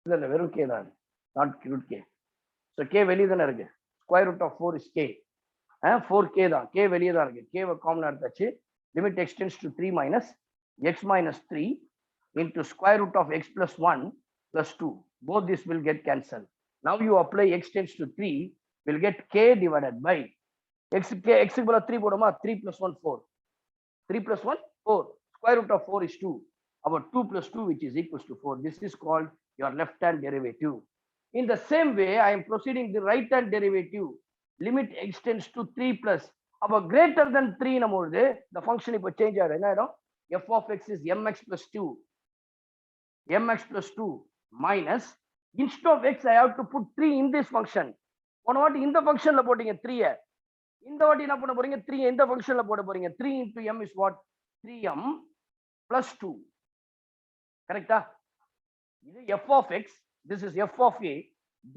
இல்ல வெறும் k தான் not root k so k வெளிய தான இருக்கு square root of 4 is k 4k தான் k வெளிய தான் இருக்கு k காமனா எடுத்தாச்சு limit extends to 3 minus x minus 3 into square root of x plus 1 plus 2 both this will get cancelled now you apply x tends to 3 will get k divided by x க்கு பதிலா 3 போடுமா 3 plus 1 4 3 plus 1 4 square root of 4 is 2 about 2 plus 2 which is equals to 4 this is called your left hand derivative in the same way I am proceeding the right hand derivative limit extends to 3 plus about greater than 3 நம்மளுது the function இப்ப change ஆகுது என்ன ஆயிடும் f of x is mx plus 2 minus instead of x I have to put 3 in this function போன வாட்டி இந்த ஃபங்க்ஷன்ல போட்டீங்க 3 இந்த வாட்டி என்ன பண்ண போறீங்க 3 எந்த ஃபங்க்ஷன்ல போட போறீங்க 3 into m is what 3m plus 2 கரெக்ட்டா இது f of x this is f of a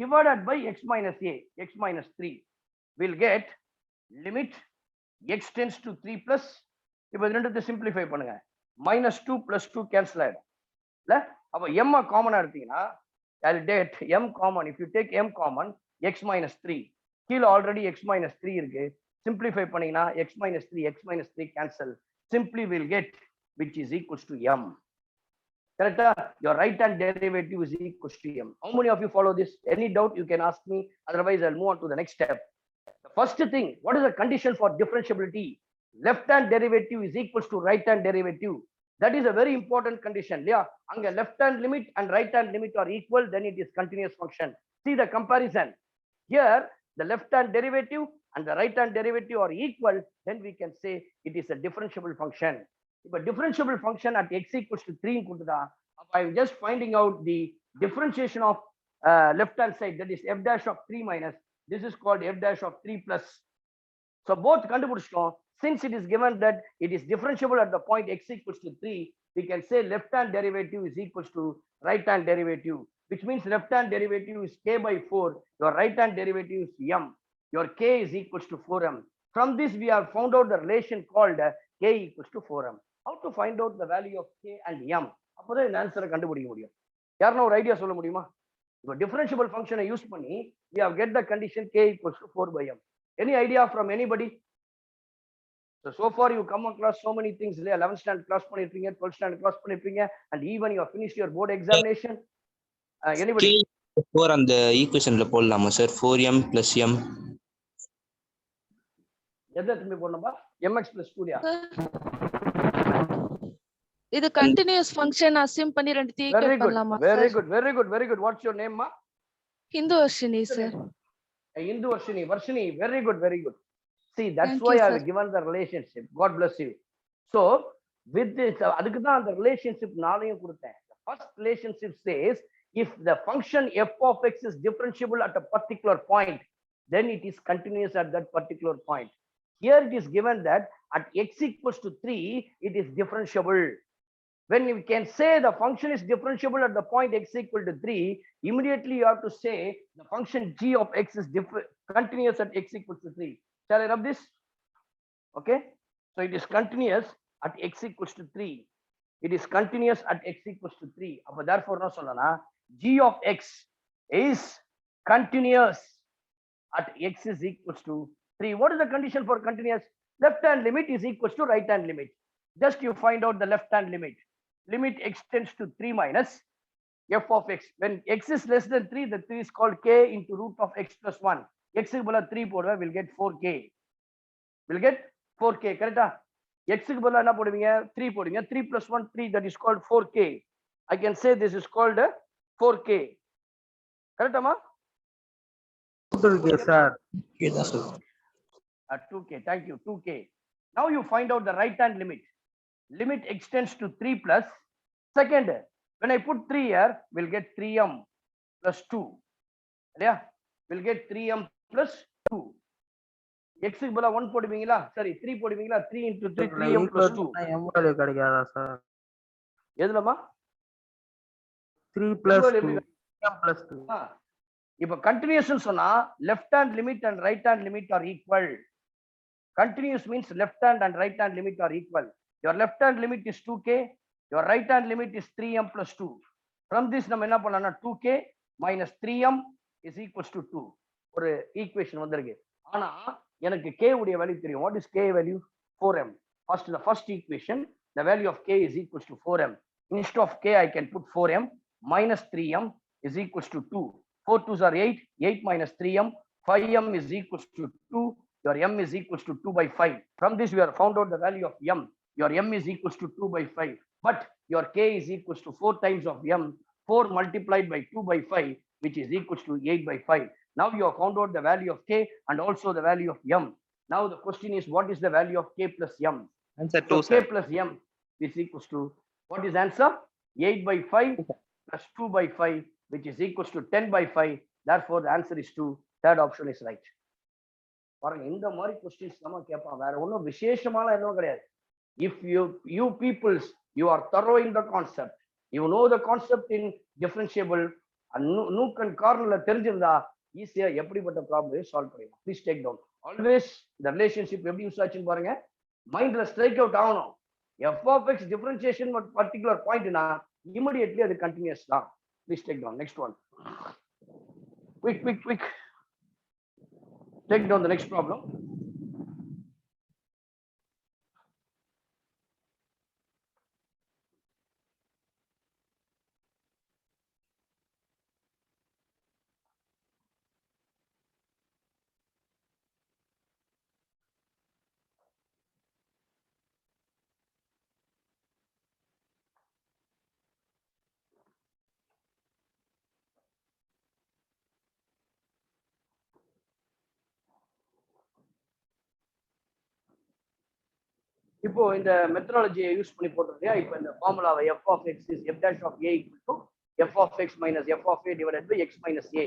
divided by x minus a x minus 3 will get limit x tends to 3 plus இப்போ இது ரெண்டுத்தை சிம்பிளிஃபை பண்ணுங்க minus 2 plus 2 cancel ஆயிடும் இல்ல அப்ப m காமனா எடுத்தீங்கன்னா I'll take m common. If you take m common, x minus 3 கீழ already x minus 3 இருக்கு simplify பண்ணீங்கன்னா x minus 3 cancel, simply we'll get which is equals to m. Correct? Your right hand derivative is equals to m. How many of you follow this? Any doubt you can ask me, otherwise I'll move on to the next step. The first thing, what is the condition for differentiability? Left hand derivative is equals to right hand derivative. That is a very important condition. Yeah, anga left hand limit and right hand limit are equal, then it is continuous function. See the comparison. Here the left hand derivative and the right hand derivative are equal, then we can say it is a differentiable function. If a differentiable function at x equals to 3 kutuda, I am just finding out the differentiation of left hand side, that is f dash of 3 minus, this is called f dash of 3 plus. So both kandupidichom. Since it is given that it is differentiable at the point x equals to 3, we can say left hand derivative is equals to right hand derivative, which means left hand derivative is k by 4, your right hand derivative is m, your k is equals to 4m. From this we have found out the relation called k equals to 4m. How to find out the value of k and m? அப்போதான் இந்த ஆன்சரை கண்டுபிடிக்க முடியும். யாருன்னா ஒரு idea சொல்ல முடியுமா? இப்போ differentiable function யூஸ் பண்ணி we have get the condition k equals to 4 by m. Any idea from anybody? So far you come across so many things. 11th standard class பண்ணிருப்பீங்க, 12th standard class பண்ணிருப்பீங்க, and even you have finished your board examination. Anybody? K4 அந்த ஈக்குவேஷன்ல போடலாமா sir? 4m plus m. எதை திரும்பி போடணும்பா? mx plus 2 யா? இது continuous function assume பண்ணி ரெண்டு equate பண்ணலாமா sir? Very good. What's your name, ma? Hindu Varshini sir. Hindu Varshini, very good. See, that's why I have given the relationship. God bless you. So, with this, அதுக்கு தான் அந்த relationship நாளையும் கொடுத்தேன். The first relationship says, if the function f of x is differentiable at a particular point, then it is continuous at that particular point. Here it is given that at x equals to 3, it is differentiable. When you can say the function is differentiable at the point x equal to 3, immediately you have to say the function g of x is continuous at x equals to 3. Shall I rub this? Okay. So it is continuous at x equals to 3. It is continuous at x equals to 3. Therefore, no solana, g of x is continuous at x is equals to 3. What is the condition for continuous? Left hand limit is equals to right hand limit. Just you find out the left hand limit. Limit x tends to 3 minus f of x. When x is less than 3, the 3 is called k into root of x plus 1. X is 3 போடுவா, will get 4k. Will get 4k, correct? X is 3 போடுவீங்க, 3 plus 1, 3, that is called 4k. I can say this is called 4k. Correct, ma? 2k, sir. 2k, thank you, 2k. Now you find out the right hand limit. Limit extends to 3 plus. Second, when I put 3 here, we'll get 3m plus 2. Yeah, we'll get 3m plus 2. X is 1 போடுவீங்களா? சரி, 3 போடுவீங்களா? 3 into 3, 3m plus 2. m value கிடைக்காதா sir? எதுலமா? 3 plus 2, m plus 2. இப்போ continuous சொன்னா left hand limit and right hand limit are equal. Continuous means left hand and right hand limit are equal. Your left hand limit is 2k, your right hand limit is 3m plus 2. From this நம்ம என்ன பண்ணலாம்னா 2k minus 3m is equals to 2. ஒரு equation வந்திருக்கு. ஆனா எனக்கு k உடைய value தெரியும். What is k value? 4m. The first equation, the value of k is equals to 4m. Instead of k, I can put 4m minus 3m is equals to 2. 4 2s are 8. 8 minus 3m. 5m is equals to 2. Your m is equals to 2 by 5. From this, we have found out the value of m. Your m is equals to 2 by 5. But your k is equals to 4 times of m. 4 multiplied by 2 by 5, which is equals to 8 by 5. Now you have found out the value of k and also the value of m. Now the question is, what is the value of k plus m? Answer So 2, sir. k plus m is equals to, what is answer? 8 by 5 plus 2 by 5, which is equals to 10 by 5. Therefore, the answer is 2. Third option is right. பாருங்க, இந்த மாதிரி questions நம்ம கேட்பான். வேற ஒன்றும் விசேஷமான எதுவும் கிடையாது. If you peoples, you are thorough in the concept, you know the concept in differentiable, nook and cornerல தெரிஞ்சிருந்தா ஈஸியா எப்படிப்பட்ட ப்ராப்ளம் சால்வ் பண்ணிடலாம். Please take down. ஆல்வேஸ் இந்த ரிலேஷன்ஷிப் எப்படி யூஸ் ஆச்சுன்னு பாருங்க. மைண்ட்ல ஸ்ட்ரைக் அவுட் ஆகணும். f of x differentiation at particular point na immediately அது continuous தான். Please take down next one. Quick. Take down the next problem. இப்போ இந்த மெத்தடாலஜியை யூஸ் பண்ணி போட்டுருக்கேன். இப்போ இந்த ஃபார்முலாவை f of x is f dash of a equal to f of x minus f of a divided by x minus a.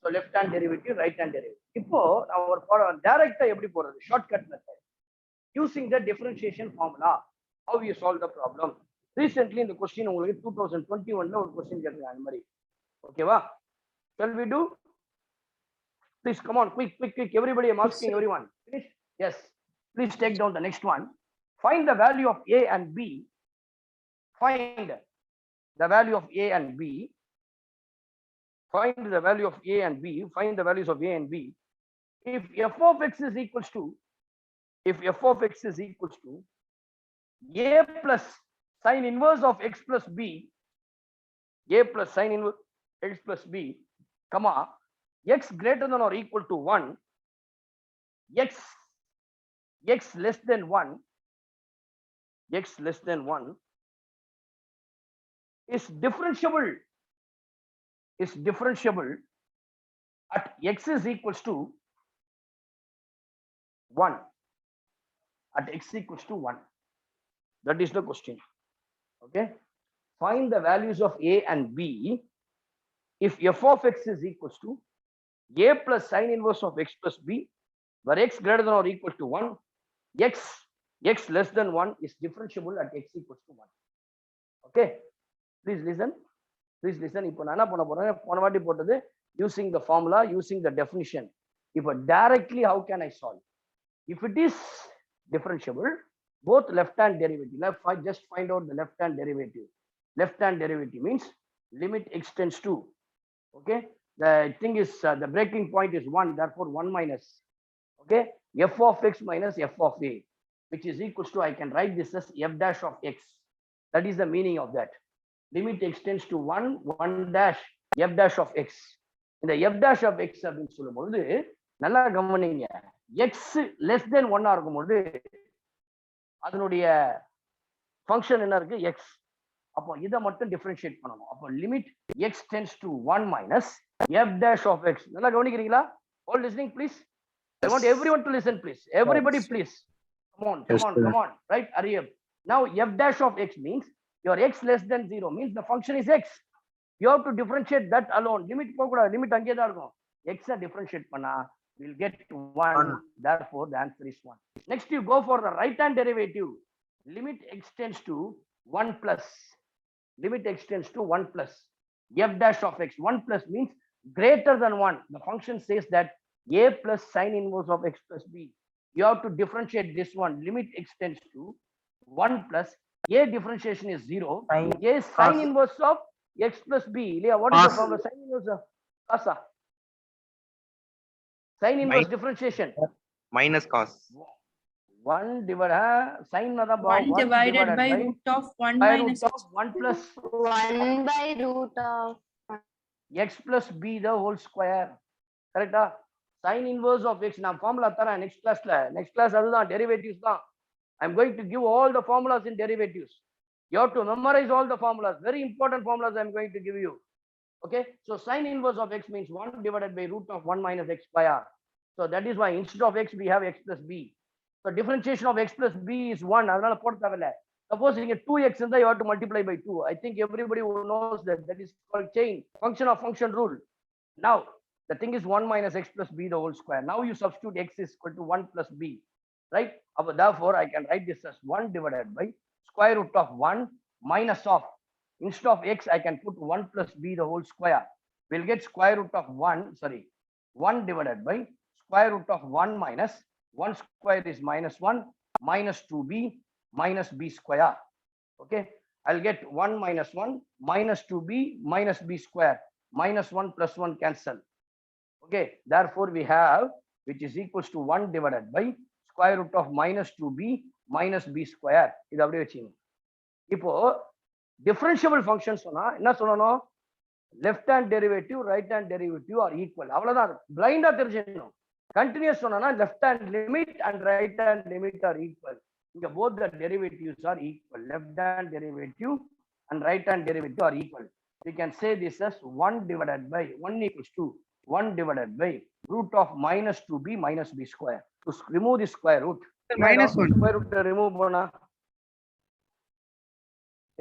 So left hand derivative, right hand derivative. இப்போ நான் ஒரு டைரக்டா எப்படி போறது? Shortcut method. Using the differentiation formula, how you solve the problem. Recently இந்த question உங்களுக்கு 2021ல ஒரு question கேட்டாங்க அந்த மாதிரி. ஓகேவா? Shall we do? Please come on, quick. Everybody, I'm asking everyone. Finish? Yes. Please take down the next one. Find the value of a and b. Find the value of a and b. Find the value of a and b. Find the values of a and b. If f of x is equals to, a plus sine inverse of x plus b, a plus sine inverse x plus b, comma, x greater than or equal to 1, x less than 1, x less than 1 is differentiable at x is equals to 1, at x equals to 1. That is the question. Okay, find the values of a and b if f of x is equals to a plus sine inverse of x plus b, where x greater than or equal to 1, x less than 1 is differentiable at x equals to 1. Okay, please listen. இப்போ நான் என்ன பண்ண போறேன்? போன வாட்டி போட்டது using the formula, using the definition. இப்போ directly how can I solve? If it is differentiable, both left hand derivative, just find out the left hand derivative. Left hand derivative means limit extends to, okay, the thing is the breaking point is 1, therefore 1 minus, okay, f of x minus f of a, which is equals to, I can write this as f dash of x. That is the meaning of that. Limit extends to 1 dash f dash of x. In the f dash of x அப்படின்னு சொல்லும்போது நல்லா கவனிங்க, x less than 1 இருக்கும்போது அதனுடைய function என்ன இருக்கு? x. அப்போ இதை மட்டும் டிஃபரன்ஷியேட் பண்ணணும். அப்போ limit x tends to 1 minus f dash of x. நல்லா கவனிக்கிறீங்களா? All listening please. I want everyone to listen please. Everybody please. Come on. Right? Hurry up. Now f dash of x means your x less than 0 means the function is x. You have to differentiate that alone. Limit போக கூடாது. Limit அங்கேயே தான் இருக்கும். x differentiate பண்ணா we'll get 1. Therefore the answer is 1. Next you go for the right hand derivative. Limit extends to 1 plus. Limit extends to 1 plus f dash of x. 1 plus means greater than 1. The function says that a plus sine inverse of x plus b. You have to differentiate this one. Limit extends to 1 plus a differentiation is 0. A sine inverse of x plus b. What is the formula? Sine inverse of cos. Sine inverse differentiation. Minus cos. 1 divided sine 1 divided by root of 1 minus 1 plus 1 by root of x plus b the whole square. Correct? Sine inverse of x. நான் formula தரேன் next class அதுதான் derivatives தான். I'm going to give all the formulas in derivatives. You have to memorize all the formulas. Very important formulas I'm going to give you. Okay, so sine inverse of x means 1 divided by root of 1 minus x square. So that is why instead of x we have x plus b. So differentiation of x plus b is 1. அதனால போட தேவையில்லை. Suppose நீங்க 2x இருந்தா you have to multiply by 2. I think everybody who knows that is called chain function of function rule. Now the thing is 1 minus x plus b the whole square. Now you substitute x is equal to 1 plus b, right? Therefore I can write this as 1 divided by square root of 1 minus of, instead of x I can put 1 plus b the whole square. We'll get square root of 1 divided by square root of 1 minus 1 square is minus 1 minus 2b minus b square. Okay, I'll get 1 minus 1 minus 2b minus b square minus 1 plus 1 cancel. Okay, therefore we have which is equals to 1 divided by square root of minus 2b minus b square. இது அப்படியே வச்சுங்க. இப்போ differentiable functions சொன்னா என்ன சொல்லணும்? left hand derivative right hand derivative are equal. அவ்வளவுதான், பிளைண்டா தெரிஞ்சுக்கணும். continuous சொன்னா left hand limit and right hand limit are equal. இங்க both the derivatives are equal. Left hand derivative and right hand derivative are equal. We can say this as 1 divided by 1 equals to 1 divided by root of minus 2b minus b square. To remove the square root. minus 1. Square root remove பண்ணா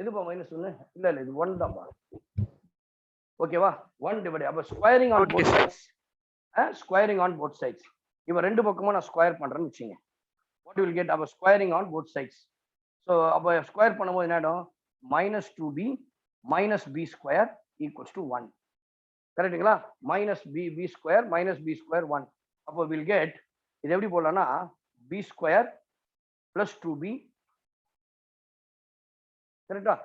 எதுப்பா minus 1? இல்ல இல்ல இது 1 தான்ப்பா. ஓகேவா? 1 divided அப்ப squaring on both sides. Squaring on both sides. இவ ரெண்டு பக்கமும் நான் ஸ்கொயர் பண்றேன்னு வெச்சீங்க. What you will get? Our squaring on both sides. So அப்ப ஸ்கொயர் பண்ணும்போது என்ன ஆகும்? minus 2b minus b square equals to 1. கரெக்ட்டுங்களா? minus b square minus b square 1. அப்போ we'll get இது எப்படி போடலாம்னா b square plus 2b கரெக்ட்டா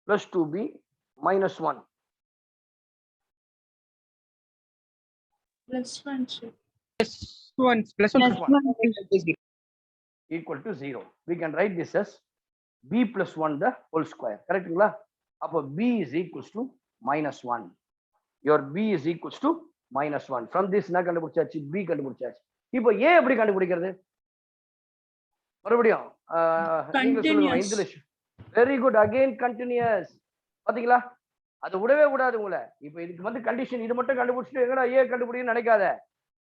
plus 2b minus 1 Plus 1, sir. plus 1 equal to 0. We can write this as b plus 1 the whole square. கரெக்ட்டுங்களா? அப்போ b is equals to minus 1. Your b is equals to minus 1. From this என்ன கண்டுபிடிச்சாச்சு? b கண்டுபிடிச்சாச்சு. இப்போ a எப்படி கண்டுபிடிக்கிறது? மறுபடியும் நீங்க சொல்லுங்க English. Very good, again continues. பாத்தீங்களா? அது விடவே கூடாது உங்களை. இப்போ இதுக்கு வந்து கண்டிஷன் இது மட்டும் கண்டுபிடிச்சிட்டு எங்கடா a கண்டுபிடிக்கணும்னு நினைக்காத.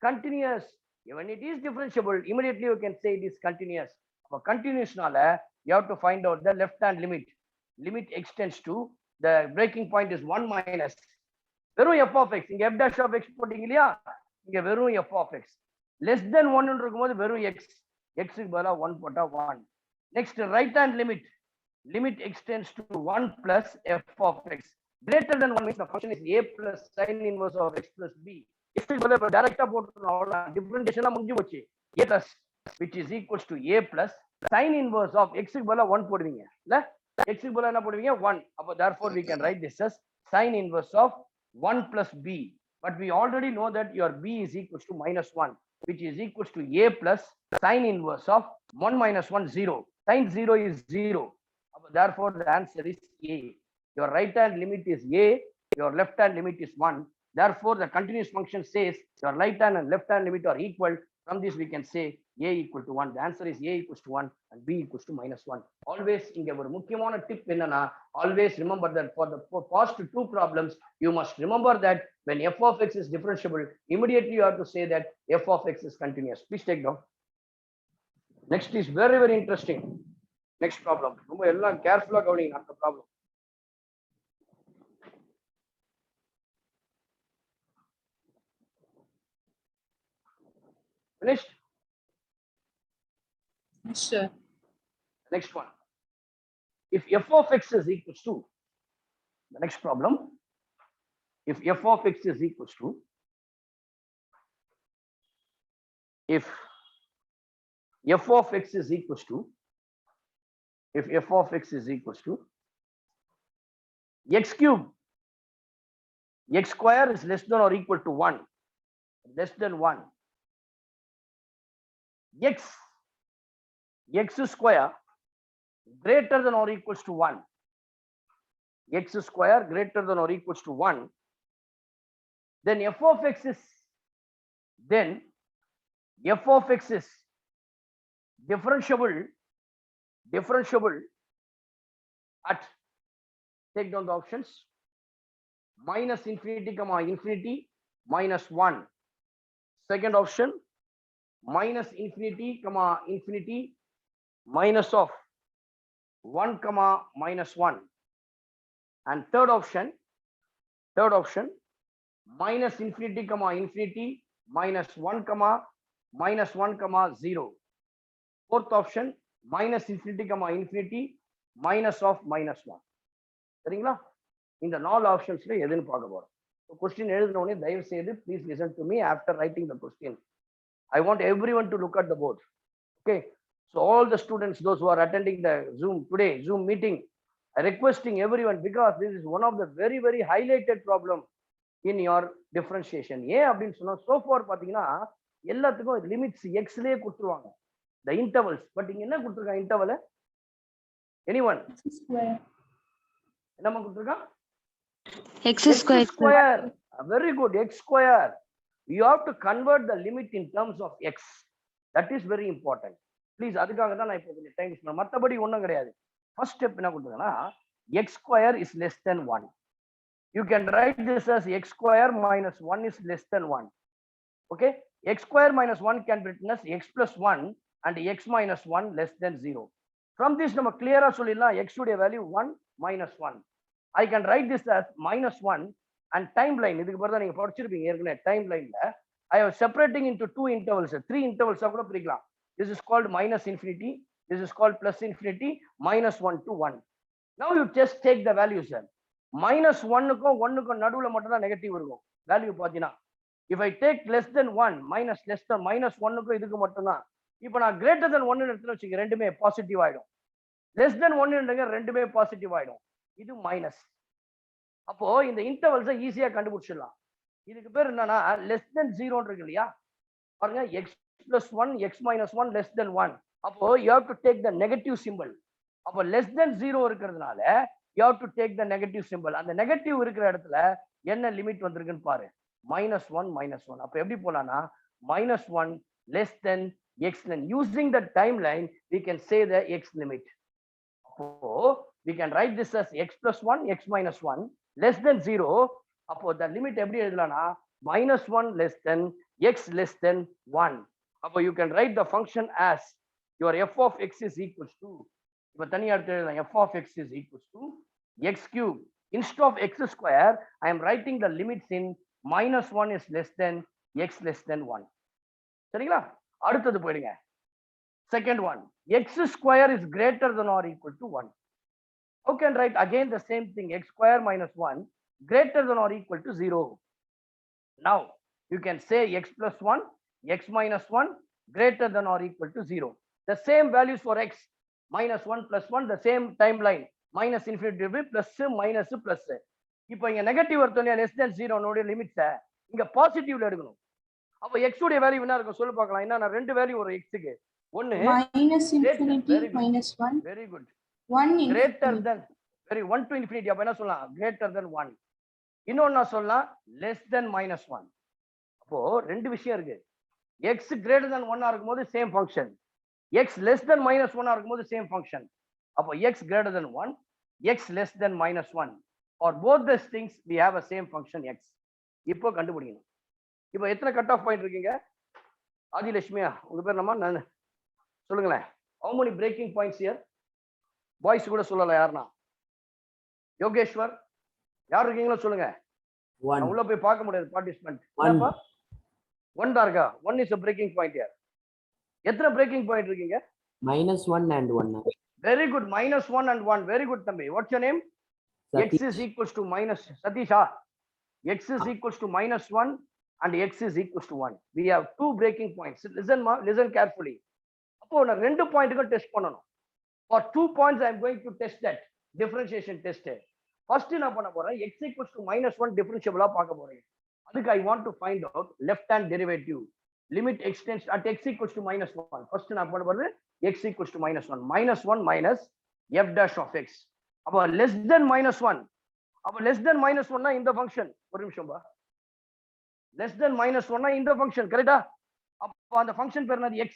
Continuous. When it is differentiable, immediately you can say it is continuous. அப்ப continuousனால you have to find out the left hand limit. Limit extends to the breaking point is 1 minus வெறும் f of x. இங்க f dash of x போட்டீங்க இல்லையா? இங்க வெறும் f of x. Less than 1 இருக்கும்போது வெறும் x. x க்கு பதிலா 1 போட்டா 1. Next right hand limit. Limit extends to 1 plus f of x. Greater than 1 means the function is a plus sin inverse of x plus b. x க்கு பதிலா டைரக்டா போட்டுறோம். அவ்வளவுதான். டிஃபரன்ஷியேஷன் முடிஞ்சு போச்சு. a plus which is equals to a plus sin inverse of x க்கு பதிலா 1 போடுவீங்க. இல்ல? x க்கு பதிலா என்ன போடுவீங்க? 1. அப்ப therefore we can write this as sin inverse of 1 plus b. But we already know that your b is equals to minus 1, which is equals to a plus sin inverse of 1 minus 1, 0. Sin 0 is 0. Therefore, the answer is a. Your right hand limit is a, your left hand limit is 1. Therefore, the continuous function says your right hand and left hand limit are equal. From this, we can say a equal to 1. The answer is a equals to 1 and b equals to minus 1. Always, இங்க ஒரு முக்கியமான tip என்னன்னா, always remember that for the past two problems, you must remember that when f of x is differentiable, immediately you have to say that f of x is continuous. Please take down. Next is very, very interesting. Next problem. ரொம்ப எல்லாம் கேர்ஃபுல்லா கவனிங்க அந்த problem. Finished? Yes, sir. Next one. If f of x is equals to, the next problem, if f of x is equals to, if f of x is equals to, if f of x is equals to x cube, x square is less than or equal to 1, less than 1, x square greater than or equals to 1, x square greater than or equals to 1, then f of x is differentiable at, take down the options, minus infinity comma infinity minus 1. Second option, minus infinity comma infinity minus of 1 comma minus 1. And third option, minus infinity comma infinity minus 1 comma minus 1 comma 0. Fourth option, minus infinity comma infinity minus of minus 1. சரிங்களா? இந்த நாலு ஆப்ஷன்ஸ்ல எதுன்னு பார்க்க போறோம். Question எழுதின உடனே தயவு செய்து please listen to me after writing the question. I want everyone to look at the board. Okay. So all the students, those who are attending the Zoom meeting, requesting everyone, because this is one of the very, very highlighted problem in your differentiation. ஏன் அப்படின்னு சொன்னா so far பாத்தீங்கன்னா எல்லாத்துக்கும் limits எக்ஸ்லயே கொடுத்துருவாங்க the intervals. But இங்க என்ன கொடுத்துருக்காங்க interval? anyone? என்னமா கொடுத்துருக்கான்? X square. Very good, x square. You have to convert the limit in terms of x. That is very important. Please, அதுக்காக தான் நான் இப்போ கொஞ்சம் டைம் ஸ்பெண்ட். மத்தபடி ஒண்ணும் கிடையாது. ஃபர்ஸ்ட் ஸ்டெப் என்ன கொடுத்தீங்கன்னா x square is less than 1. You can write this as x square minus 1 is less than 1. Okay? X square minus 1 can be written as x plus 1 and x minus 1 less than 0. From this, நம்ம clear-ஆ சொல்லிடலாம் x உடைய value 1 minus 1. I can write this as minus 1 and timeline. இதுக்கு பிறகு நீங்க படிச்சிருப்பீங்க ஏற்கனவே timelineல. I am separating into 2 intervals, 3 intervals கூட பிரிக்கலாம். This is called minus infinity. This is called plus infinity, minus 1 to 1. Now you just take the values. Minus 1க்கும் 1க்கும் நடுவுல மட்டும் தான் நெகட்டிவ் இருக்கும். வேல்யூ பாத்தீங்கன்னா if I take less than 1 minus less than minus 1க்கும் இதுக்கு மட்டும் தான். இப்போ நான் greater than 1 எடுத்துட்டு வச்சுக்க ரெண்டுமே பாசிட்டிவ் ஆயிடும். less than 1 எடுங்க ரெண்டுமே பாசிட்டிவ் ஆயிடும். இது மைனஸ். அப்போ இந்த இன்டர்வல்ஸை ஈஸியா கண்டுபிடிச்சிடலாம். இதுக்கு பேர் என்னன்னா less than 0 இருக்கு இல்லையா? பாருங்க x plus 1 x minus 1 less than 1. அப்போ you have to take the negative symbol. அப்போ less than 0 இருக்கிறதுனால you have to take the negative symbol. அந்த நெகட்டிவ் இருக்கிற இடத்துல என்ன லிமிட் வந்திருக்குன்னு பாரு. minus 1 minus 1. அப்போ எப்படி போலாம்னா minus 1 less than x then using the timeline we can say the x limit. அப்போ we can write this as x plus 1 x minus 1 less than 0. அப்போ the limit எப்படி எழுதலாம்னா minus 1 less than x less than 1. அப்போ you can write the function as your f of x is equals to, இப்போ தனியா எடுத்து எழுதலாம், f of x is equals to x cube. Instead of x square I am writing the limits in minus 1 is less than x less than 1. சரிங்களா? அடுத்தது போயிடுங்க. Second one, x square is greater than or equal to 1. How can write again the same thing, x square minus 1 greater than or equal to 0. Now you can say x plus 1 x minus 1 greater than or equal to 0. The same values for x minus 1 plus 1, the same timeline, minus infinity plus minus plus. இப்போ இங்க negative எடுத்தோம்னா less than 0 நோட limits இங்க பாசிட்டிவ்ல எடுக்கணும். அப்ப x உடைய value என்ன இருக்கும் சொல்லு பார்க்கலாம். என்ன ரெண்டு வேல்யூ ஒரு x க்கு. ஒன்னு minus infinity minus 1. Very good. 1 greater than, very 1 to infinity. அப்ப என்ன சொல்லலாம்? greater than 1. இன்னொன்னு சொல்லலாம் less than minus 1. அப்போ ரெண்டு விஷயம் இருக்கு. x greater than 1 இருக்கும்போது same function, x less than minus 1 இருக்கும்போது சேம் ஃபங்க்ஷன். அப்போ x greater than 1 x less than minus 1 or both these things we have a same function x. இப்போ கண்டுபிடிக்கணும். இப்போ எத்தனை கட் ஆஃப் பாயிண்ட் இருக்கீங்க? ஆதிலட்சுமியா உங்க பேர் நம்ம நான் சொல்லுங்களேன். how many breaking points here? Boys கூட சொல்லல யாருன்னா? யோகேஸ்வர் யார் இருக்கீங்களோ சொல்லுங்க. உள்ள போய் பார்க்க முடியாது பார்ட்டிசிபென்ட். என்னப்பா 1 தான் இருக்கா? 1 is a breaking point here. எத்தனை breaking point இருக்கீங்க? -1 and 1. Very good, -1 and 1. Very good தம்பி. What's your name? Satish. X is equals to minus Satisha. X is equals to -1 and x is equals to 1. We have two breaking points. Listen carefully. அப்போ நான் ரெண்டு பாயிண்ட்க்கு test பண்ணனும். For 2 points I am going to test that differentiation test. First நான் பண்ண போறேன் x equals to -1 differentiable பார்க்க போறேன். அதுக்கு I want to find out left hand derivative. Limit x tends at x equals to -1. First நான் பண்ண போறது x equals to -1. -1 minus f dash of x. அப்போ less than -1. அப்போ less than -1 னா இந்த ஃபங்க்ஷன். ஒரு நிமிஷம் பா. less than -1 னா இந்த ஃபங்க்ஷன் கரெக்ட்டா? அப்போ அந்த ஃபங்க்ஷன் பேர் என்னது? x.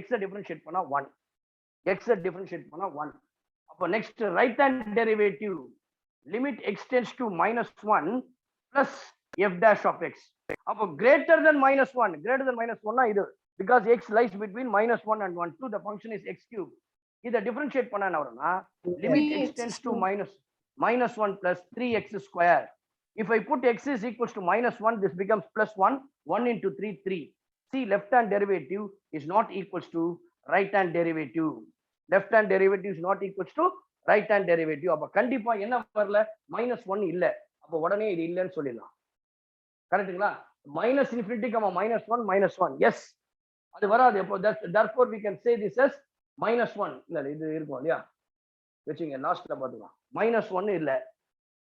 x டிஃபரன்ஷியேட் பண்ணா 1. x differentiate பண்ணா 1. அப்போ next right hand derivative limit x tends to -1 plus f dash of x. அப்போ greater than -1, greater than -1 னா இது, because x lies between -1 and 1 2, the function is x cube. இத differentiate பண்ணா என்ன வரும்னா limit x tends to -1 plus 3x square. If I put x is equals to -1, this becomes +1. 1 into 3 3. See, left hand derivative is not equals to right hand derivative. Left hand derivative is not equals to right hand derivative. அப்ப கண்டிப்பா என்ன வரல? -1 இல்ல. அப்ப உடனே இது இல்லன்னு சொல்லிடலாம். கரெக்ட்டுங்களா? -infinity, -1 -1. Yes, அது வராது. அப்போ therefore we can say this as -1 இல்ல இது இருக்கும் இல்லையா, வச்சுங்க லாஸ்ட்ல பாத்துக்கலாம். -1 இல்ல,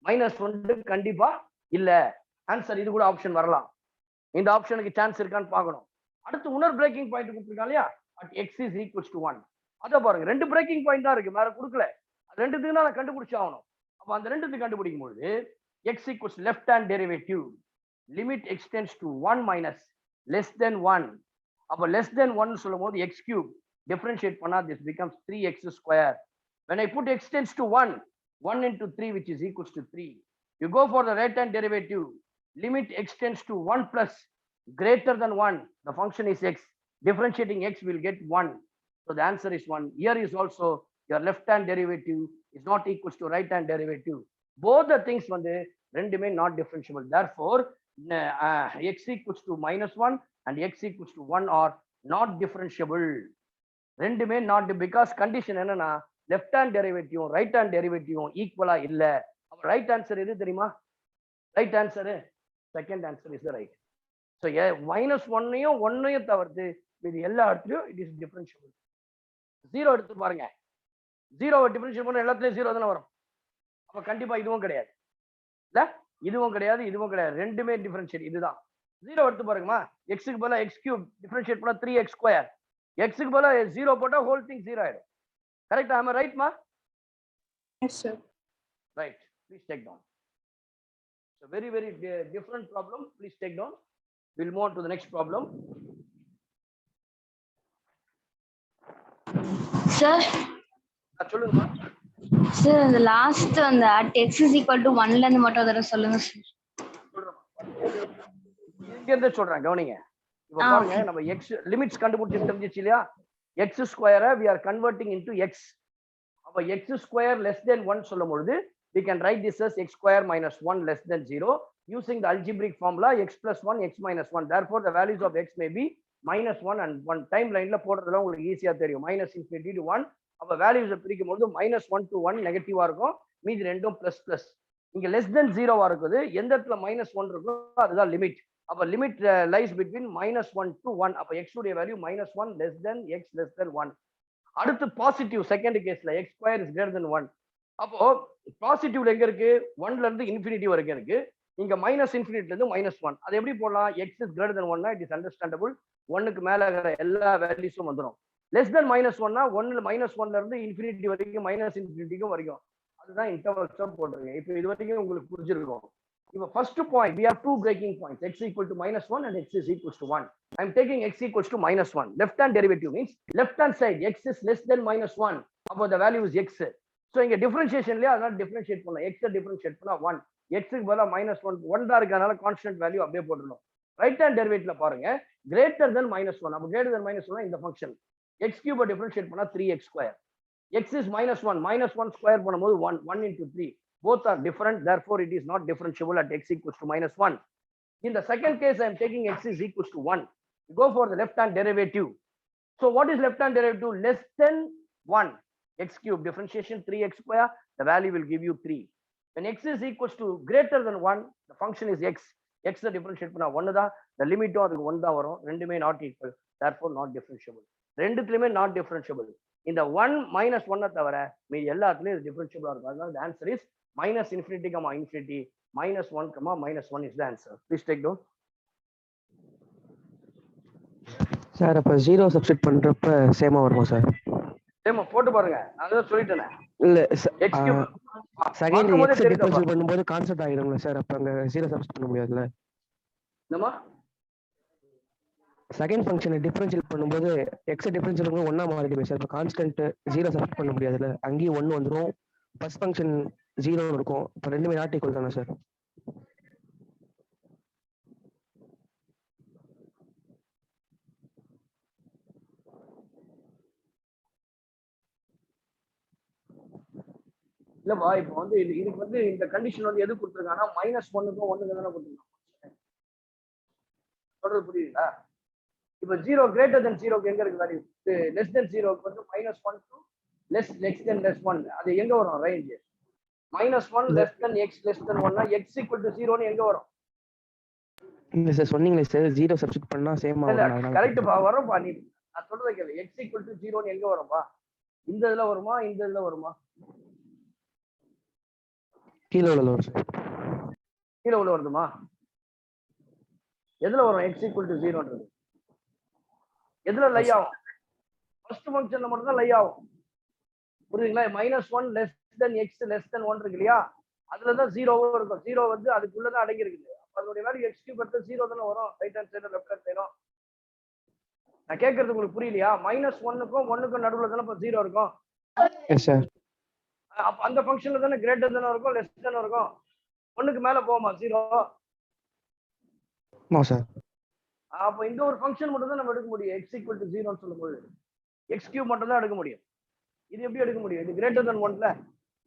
-1 கண்டிப்பா இல்ல. ஆன்சர் இது கூட ஆப்ஷன் வரலாம். இந்த ஆப்ஷனுக்கு சான்ஸ் இருக்கான்னு பார்க்கணும். அடுத்து இன்னொரு பிரேக்கிங் பாயிண்ட் கொடுத்துருக்காங்க இல்லையா, at x is equals to 1. அத பாருங்க, ரெண்டு பிரேக்கிங் பாயிண்ட் தான் இருக்கு, வேற கொடுக்கல. ரெண்டுத்துக்கு நான் கண்டுபிடிச்சு ஆகணும். அப்ப அந்த ரெண்டுத்துக்கு கண்டுபிடிக்கும் பொழுது x equals left hand derivative limit x tends to 1 minus less than 1. அப்ப less than 1 சொல்லும் போது x cube differentiate பண்ணா this becomes 3x square. When I put x tends to 1, 1 into 3 which is equals to 3. You go for the right hand derivative, limit x tends to 1 plus greater than 1. The function is x. Differentiating x will get 1. So the answer is 1. Here is also your left hand derivative is not equals to right hand derivative. Both the things வந்து ரெண்டுமே not differentiable. Therefore, x equals to -1 and x equals to 1 are not differentiable. ரெண்டுமே not, because condition என்னன்னா left hand derivative right hand derivative ஈக்குவலா இல்ல. அப்ப right answer எது தெரியுமா? Right answer second answer is the right. So -1ஐயும் 1ஐயும் தவிர்த்து இது எல்லா இடத்துலயும் இட் இஸ் டிஃபரன்ஷியபிள். 0 எடுத்து பாருங்க, 0 டிஃபரன்ஷியேட் பண்ண எல்லாத்துலயும் 0 தானே வரும். அப்ப கண்டிப்பா இதுவும் கிடையாது, இல்ல இதுவும் கிடையாது, இதுவும் கிடையாது, ரெண்டுமே டிஃபரன்ஷியேட் இதுதான். 0 எடுத்து பாருங்கம்மா, எக்ஸுக்கு பதிலா எக்ஸ் கியூப் டிஃபரன்ஷியேட் பண்ணா 3x ஸ்கொயர், எக்ஸுக்கு பதிலா 0 போட்டா ஹோல் திங் 0 ஆயிடும். கரெக்டா? ஆமா, ரைட்மா? Yes, sir. Right. Please take down. So very different problem. Please take down. We'll move on to the next problem. Sir. சொல்லுங்கம்மா. Sir, the last அந்த at x is equal to 1ல இருந்து மட்டும் அதர சொல்லுங்க sir. இங்க இருந்து சொல்றேன், கவனிங்க. இப்போ பாருங்க, நம்ம x லிமிட்ஸ் கண்டுபிடிச்சு தெரிஞ்சிச்சு இல்லையா? x ஸ்கொயரை we are converting into x. அப்ப x ஸ்கொயர் less than 1 சொல்லும் பொழுது we can write this as x square minus 1 less than 0 using the algebraic formula x plus 1 x minus 1. Therefore the values of x may be -1 and 1. டைம்லைன்ல போடுறதுல உங்களுக்கு ஈஸியா தெரியும். -infinity to 1. அப்ப values பிரிக்கும் போது -1 to 1 நெகட்டிவா இருக்கும், மீதி ரெண்டும் பிளஸ் பிளஸ். இங்க லெஸ் தென் 0வா இருக்குது, எந்த இடத்துல -1 இருக்கோ அதுதான் லிமிட். அப்ப லிமிட் லைஸ் பிட்வீன் -1 to 1. அப்ப x உடைய value -1 less than x less than 1. அடுத்து பாசிட்டிவ் செகண்ட் கேஸ்ல x square is greater than 1. அப்போ பாசிட்டிவ்ல எங்க இருக்கு? 1ல இருந்து இன்ஃபினிட்டி வரைக்கும் இருக்கு. இங்க -infinity இருந்து -1. அது எப்படி போடலாம்? x is greater than 1 it is understandable. 1க்கு மேல இருக்கிற எல்லா வேல்யூஸும் வந்துரும். லெஸ் தென் -1னா 1ல இருந்து இன்ஃபினிட்டி வரைக்கும் -infinity வரைக்கும், அதுதான் இன்டர்வல்ஸ் போடுறீங்க. இப்போ இது வரைக்கும் உங்களுக்கு புரிஞ்சிருக்கும். இப்போ first point we have two breaking points, x equal to -1 and x is equals to 1. I am taking x equals to -1. Left hand derivative means left hand side x is less than -1. அப்போ the value is x. So இங்க டிஃபரன்ஷியேஷன்லயே அதனால differentiate பண்ணலாம். x differentiate பண்ணா 1, x க்கு பதிலா -1 தான் இருக்கனால constant value அப்படியே போட்டுறணும். ரைட் ஹேண்ட் டெரிவேட்டிவ்ல பாருங்க, கிரேட்டர் தென் -1. அப்ப கிரேட்டர் தென் -1 இந்த ஃபங்க்ஷன் x கியூபை டிஃபரன்ஷியேட் பண்ணா 3x square. x is -1 square பண்ணும்போது 1 into 3. Both are different, therefore it is not differentiable at x equals to -1. In the second case, I am taking x is equals to 1. Go for the left hand derivative. So what is left hand derivative? Less than 1. X cube differentiation 3x square, the value will give you 3. When x is equals to greater than 1, the function is x. X the differentiate பண்ணா 1 தான், the limit அதுக்கு 1 தான் வரும். ரெண்டுமே not equal, therefore not differentiable. ரெண்டுத்துலயுமே not differentiable. இந்த 1 -1 தவிர மீதி எல்லாத்துலயும் இது differentiable இருக்கும். அதனால the answer is -infinity, infinity, -1, -1 is the answer. Please take down. Sir அப்ப 0 சப்ஸ்டிட் பண்றப்ப சேமா வருமா சார்? சேமா போட்டு பாருங்க, அதான் சொல்லிட்டேனே. இல்ல x cube second x differentiate பண்ணும்போது கான்செப்ட் ஆயிடும்ல சார், அப்ப அங்க 0 சப்ஸ்டிட் பண்ண முடியாதுல? என்னமா? செகண்ட் ஃபங்க்ஷனை டிஃபரன்ஷியேட் பண்ணும்போது x டிஃபரன்ஷியேட் பண்ணும்போது 1 மாறிடுமே சார், அப்ப கான்ஸ்டன்ட் 0 சப்ஸ்டிட் பண்ண முடியாதுல? அங்கேயும் 1 வந்துரும், ஃபர்ஸ்ட் ஃபங்க்ஷன் 0 இருக்கும். அப்ப ரெண்டுமே நாட் ஈக்குவல் தானே சார்? இல்லப்பா, இப்போ வந்து இதுக்கு வந்து இந்த கண்டிஷன் வந்து எது கொடுத்துருக்காங்கன்னா -1க்கும் 1க்கு தானே கொடுத்துருக்காங்க. சொல்றது புரியுதுங்களா? இப்போ 0 greater than 0க்கு எங்க இருக்கு வேல்யூ? less than 0க்கு வந்து -1 to less than 1. அது எங்க வரும் range? -1 less than x less than 1னா x equal to 0 ன்னு எங்க வரும்? இல்ல சார் சொன்னீங்களே சார் 0 சப்ஸ்டிட் பண்ணா சேமா வரும். கரெக்ட் பா, வரும்பா. நீ நான் சொல்றத கேளு, x equal to 0 ன்னு எங்க வரும்பா? இந்த இதுல வருமா இந்த இதுல வருமா? கீழே உள்ள வரும் சார். கீழே உள்ள வருதுமா? எதுல வரும் x equal to 0ன்றது? எதுல லை ஆகும்? ஃபர்ஸ்ட் ஃபங்க்ஷன்ல மட்டும் தான் லை ஆகும். புரியுதுங்களா? -1 less than x less than 1 இருக்கு இல்லையா? அதுலதான் 0 இருக்கும். 0 வந்து அதுக்குள்ளதான் அடங்கி இருக்குது. அதனுடைய வேல்யூ x cube எடுத்து 0 தானே வரும். Right hand side left hand சைடும். நான் கேட்கறது உங்களுக்கு புரியலையா? -1க்கும் 1க்கும் நடுவுல தானே இப்ப 0 இருக்கும். Yes sir. அப்ப அந்த ஃபங்க்ஷன்ல தானே கிரேட்டர் தானே இருக்கும் லெஸ் தானே இருக்கும். 1க்கு மேல போகுமா 0? No sir. அப்ப இந்த ஒரு ஃபங்க்ஷன் மட்டும் தான் நம்ம எடுக்க முடியும். x equal to 0 ன்னு சொல்லும்போது x cube மட்டும் தான் எடுக்க முடியும். இது எப்படி எடுக்க முடியும்? இது greater than 1ல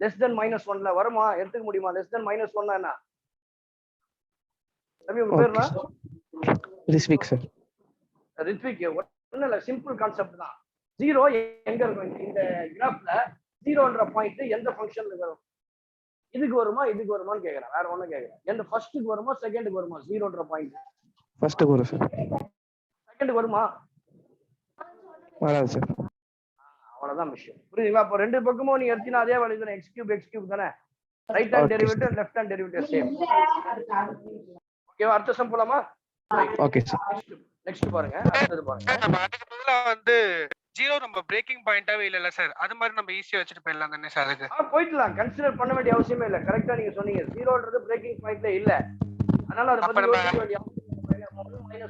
less than -1ல வருமா? எடுத்துக்க முடியுமா? less than -1 என்ன? தம்பி உங்க பேர் என்ன? ரிஸ்விக் சார். ரித்விக். ஒண்ணும் இல்ல, சிம்பிள் கான்செப்ட் தான். 0 எங்க இருக்கும்? இந்த கிராஃப்ல 0ன்ற பாயிண்ட் எந்த ஃபங்க்ஷன்ல வரும்? இதுக்கு வருமா இதுக்கு வருமான்னு கேக்குறேன். வேற ஒண்ணும் கேக்குறேன். எந்த ஃபர்ஸ்ட்டுக்கு வருமா செகண்டுக்கு வருமா? 0ன்ற பாயிண்ட் ஃபர்ஸ்ட்டுக்கு வரும் சார். செகண்டுக்கு வருமா? வராது சார். அவ்வளவுதான் விஷயம். புரியுதுங்களா? அப்போ ரெண்டு பக்கமும் நீங்க எடுத்தீங்கன்னா அதே வேல்யூ தானே. x cube தானே. Right hand derivative left hand derivative same. ஓகேவா? அடுத்த சம் போலாமா? Okay sir. நெக்ஸ்ட் பாருங்க. அடுத்தது பாருங்க. நம்ம அதுக்கு பதிலா வந்து 0 நம்ம பிரேக்கிங் பாயிண்டாவே இல்லல சார். அது மாதிரி நம்ம ஈஸியா வச்சிட்டு போயிடலாம் தானே சார் அதுக்கு? போயிடலாம். கன்சிடர் பண்ண வேண்டிய அவசியமே இல்ல. கரெக்ட்டா நீங்க சொன்னீங்க. 0ன்றது பிரேக்கிங் பாயிண்ட்ல இல்ல. அதனால அத பத்தி யோசிக்க வேண்டிய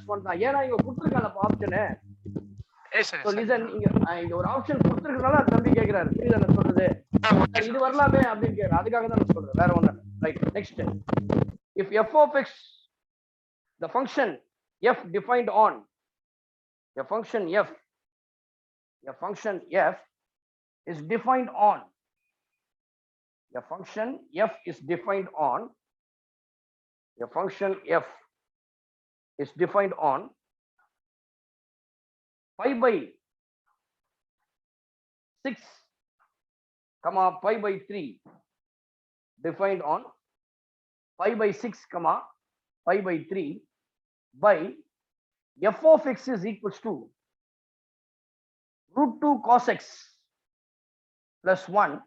-1 தான். ஏன்னா இங்க கொடுத்திருக்காங்க ஆப்ஷன். சோ லிசன், இங்க ஒரு ஆப்ஷன் கொடுத்திருக்கனால அது தம்பி கேக்குறாரு. புரியுதா நான் சொல்றது? இது வரலாமே அப்படின்னு கேக்குறாரு. அதுக்காக தான் நான் சொல்றேன். வேற ஒண்ணும் இல்ல. Right. Next. If f of x, the function f defined on a function f is defined on a function f is defined on a function f is defined on pi by 6 comma pi by 3 defined on pi by 6 comma pi by 3 by f of x is equals to √2 cos x plus 1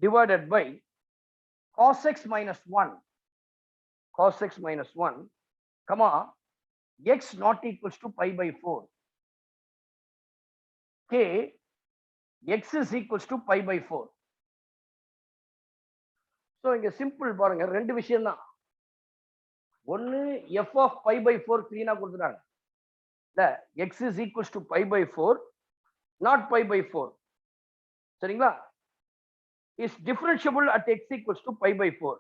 divided by cos x minus 1 comma x not equals to pi by 4 k x is equals to pi by 4. So இங்க simple பாருங்க, ரெண்டு விஷயம் தான். ஒன்னு f of pi by 4 கிளீனா கொடுத்துட்டாங்க. இல்ல x is equals to pi by 4 not pi by 4. சரிங்களா? is differentiable at x equals to pi by 4.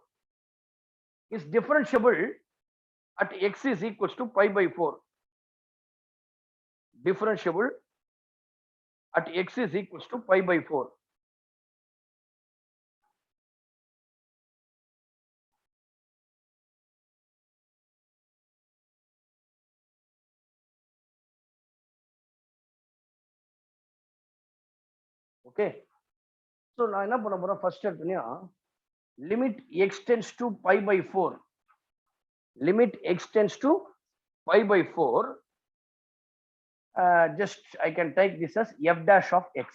is differentiable at x is equals to pi by 4. differentiable at x is equals to pi by 4. Okay, so நான் என்ன பண்ண போறேன்? First எடுத்தீங்கன்னா limit x tends to pi by 4, limit x tends to pi by 4, just I can take this as f dash of x.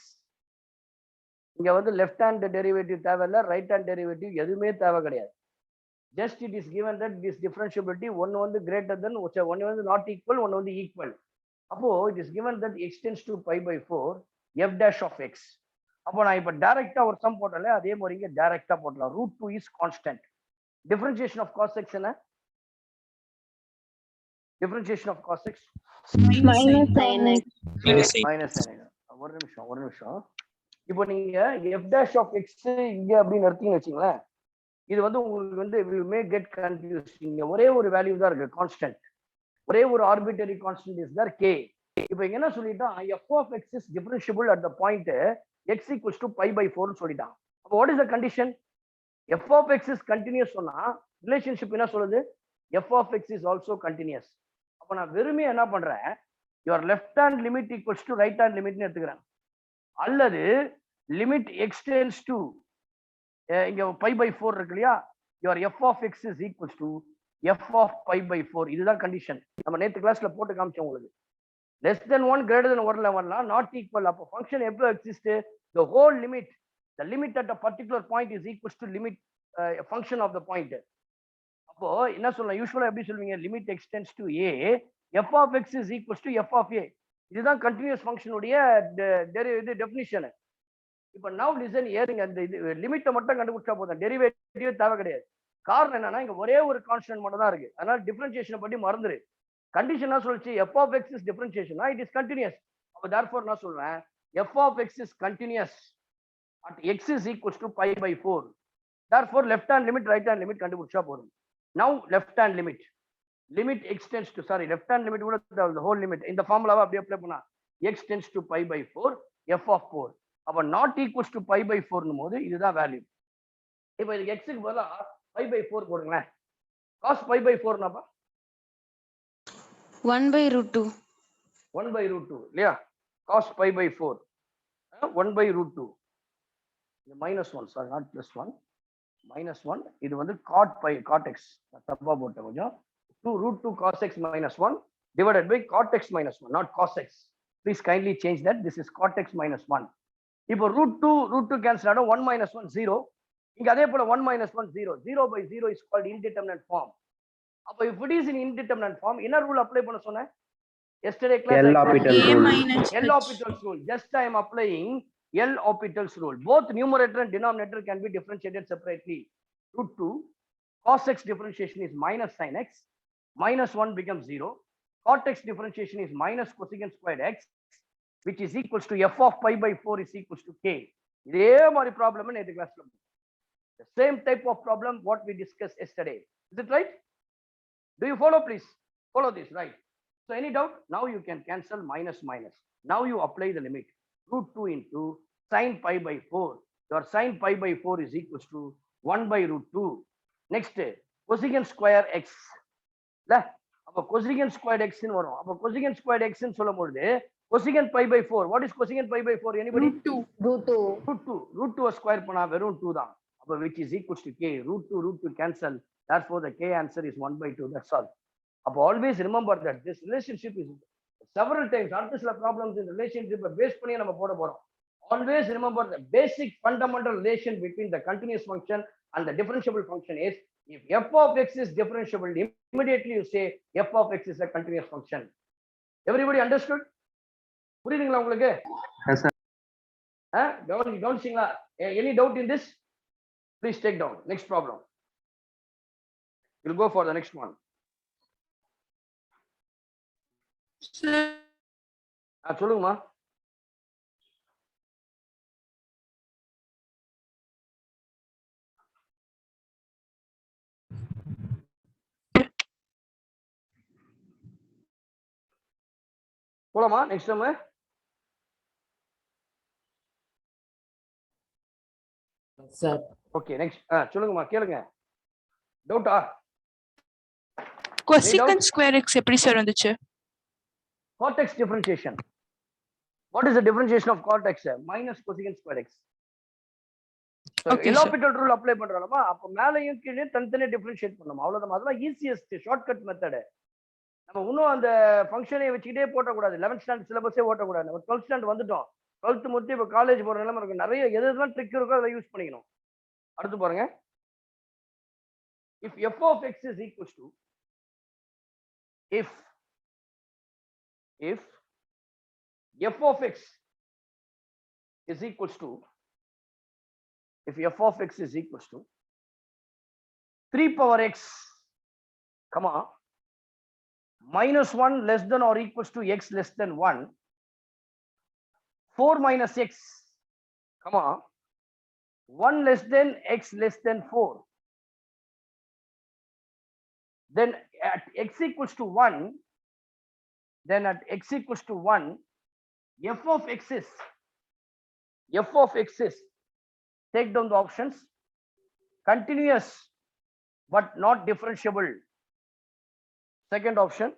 இங்க வந்து left hand derivative தேவையில்ல, right hand derivative எதுவுமே தேவை கிடையாது. just it is given that this differentiability ஒன்னு வந்து greater than ஒன்னு வந்து not equal, ஒன்னு வந்து equal. அப்போ it is given that x tends to pi by 4 f dash of x. அப்போ நான் இப்ப டைரக்டா ஒரு சம் போட்டல, அதே மாதிரி இங்க டைரக்டா போடலாம். √2 is constant. differentiation of cos x என்ன? differentiation of cos x minus sin x. minus sin x. ஒரு நிமிஷம். இப்போ நீங்க f dash of x இங்க அப்படின்னு எடுத்தீங்கன்னு வச்சுங்களேன், இது வந்து உங்களுக்கு வந்து will may get confused. இங்க ஒரே ஒரு வேல்யூ தான் இருக்கு, கான்ஸ்டன்ட். ஒரே ஒரு arbitrary constant is there k. இப்போ இங்க என்ன சொல்லிட்டான்? f of x is differentiable at the point x equals to pi by 4 னு சொல்லிட்டான். அப்போ what is the condition? f of x is continuous சொன்னா ரிலேஷன்ஷிப் என்ன சொல்லுது? f of x is also continuous. அப்ப நான் வெறுமே என்ன பண்றேன்? your left hand limit equals to right hand limit னு எடுத்துக்கிறேன். அல்லது limit x tends to இங்க pi by 4 இருக்கு இல்லையா, your f of x is equals to f of pi by 4. இதுதான் கண்டிஷன். நம்ம நேத்து கிளாஸ்ல போட்டு காமிச்சோம் உங்களுக்கு. less than 1 greater than 1 level not equal. Appo function ever exist, the whole limit, the limit at a particular point is equals to limit function of the point. அப்போ என்ன சொல்லலாம், யூஸ்வலா எப்படி சொல்வீங்க, limit x tends to A, F of x is equals to F of A. இதுதான் continuous ஃபங்க்ஷனுடைய இது definition. இப்போ now listen ஏறுங்க, அந்த இது லிமிட்டை மட்டும் கண்டுபிடிச்சா போதும், டெரிவேட்டிவ் தேவை கிடையாது. காரணம் என்னன்னா இங்க ஒரே ஒரு கான்ஸ்டன்ட் மட்டும் தான் இருக்கு, அதனால டிஃபரன்ஷியேஷனை பத்தி மறந்துரு. கண்டிஷனா சொல்லிச்சு f of x is differentiation, it is continuous. அப்போ தேர்ஃபோர் நான் சொல்றேன் f of x is continuous at x is equals to pi by 4. Therefore left hand limit right hand limit கண்டுபிடிச்சா போதும். Now left hand limit extends to, sorry, left hand limit கூட the whole limit இந்த ஃபார்முலாவை அப்படியே apply பண்ணா x tends to pi by 4 f of 4. அப்ப not equals to pi by 4 னும் போது இதுதான் வேல்யூ. இப்போ இதுக்கு x க்கு பதிலா pi by 4 போடுங்களேன். cos pi by 4 னாப்பா 1/√2. 1/√2 இல்லையா? cos pi by 4 1/√2. இது -1, sorry, not +1, -1. இது வந்து cot pi, cot x தப்பா போட்டேன் கொஞ்சம். 2√2 cos x -1 divided by cot x -1, not cos x. Please kindly change that. This is cot x -1. இப்போ √2 cancel ஆடும், 1 - 1 0. இங்க அதே போல 1 - 1 0. 0/0 is called indeterminate form. அப்போ if it is in indeterminate form, என்ன ரூல் அப்ளை பண்ண சொன்னேன் yesterday class? A minus L H. Hospital's rule. Just I am applying L Hospital's rule. Both numerator and denominator can be differentiated separately. √2 cos x differentiation is minus sin x, -1 becomes 0. Cot x differentiation is minus cosecant squared x, which is equals to f of pi by 4 is equals to k. இதே மாதிரி problem நேற்று கிளாஸ்ல, the same type of problem what we discussed yesterday. Is it right? Do you follow? Please follow this, right? So any doubt? Now you can cancel minus. Now you apply the limit. √2 into sin pi by 4. Your sin pi by 4 is equals to 1/√2. Next, cosecant square x. அப்ப cosecant squared x ன்னு வரும். அப்ப cosecant squared x ன்னு சொல்லும்போது cosecant pi by 4. What is cosecant pi by 4? Anybody? √2 square பண்ணா வெறும் 2 தான். அப்ப which is equals to k. √2 cancel. Therefore the k answer is 1/2. That's all. அப்ப always remember that this relationship is several times அடுத்த சில problems இந்த ரிலேஷன்ஷிப்பை base பண்ணி நம்ம போட போறோம். Always remember the basic fundamental relation between the continuous function and the differentiable function is, if f of x is differentiable, immediately you say f of x is a continuous function. Everybody understood? புரியுதுங்களா உங்களுக்கு? Yes sir. கவனிச்சிங்களா? Any doubt in this? Please take down. Next problem. We'll go for the next one. சொல்லுங்கம்மா. போலாமா next time? Sir okay next சொல்லுங்கம்மா, கேளுங்க. டவுட்டா? Cosecant square x எப்படி sir வந்துச்சு? Cot x differentiation. What is the differentiation of cot x? Minus cosecant square x. So Okay, L Hospital rule apply பண்றோமா, அப்ப மேலையும் கீழே தனித்தனியா டிஃபரன்ஷியேட் பண்ணணும், அவ்வளவுதான். அதெல்லாம் ஈஸியஸ்ட் ஷார்ட்கட் மெத்தட். நம்ம இன்னும் அந்த ஃபங்க்ஷனை வச்சுக்கிட்டே போட்டக்கூடாது. 11th standard சிலபஸே ஓட்டக்கூடாது. நம்ம 12th ஸ்டாண்டர்ட் வந்துட்டோம். 12th முடிச்சு இப்போ காலேஜ் போற நிலைமை இருக்கு. நிறைய எதுதான் ட்ரிக் இருக்கோ அதை யூஸ் பண்ணிக்கணும். அடுத்து பாருங்க. If f of x is equals to, if f of x is equals to, if f of x is equals to 3 power x, come on, -1 less than or equals to x less than 1, 4 minus x, come on, 1 less than x less than 4. Then at x equals to 1, then at x equals to 1, f of x is, take down the options, continuous but not differentiable. Second option,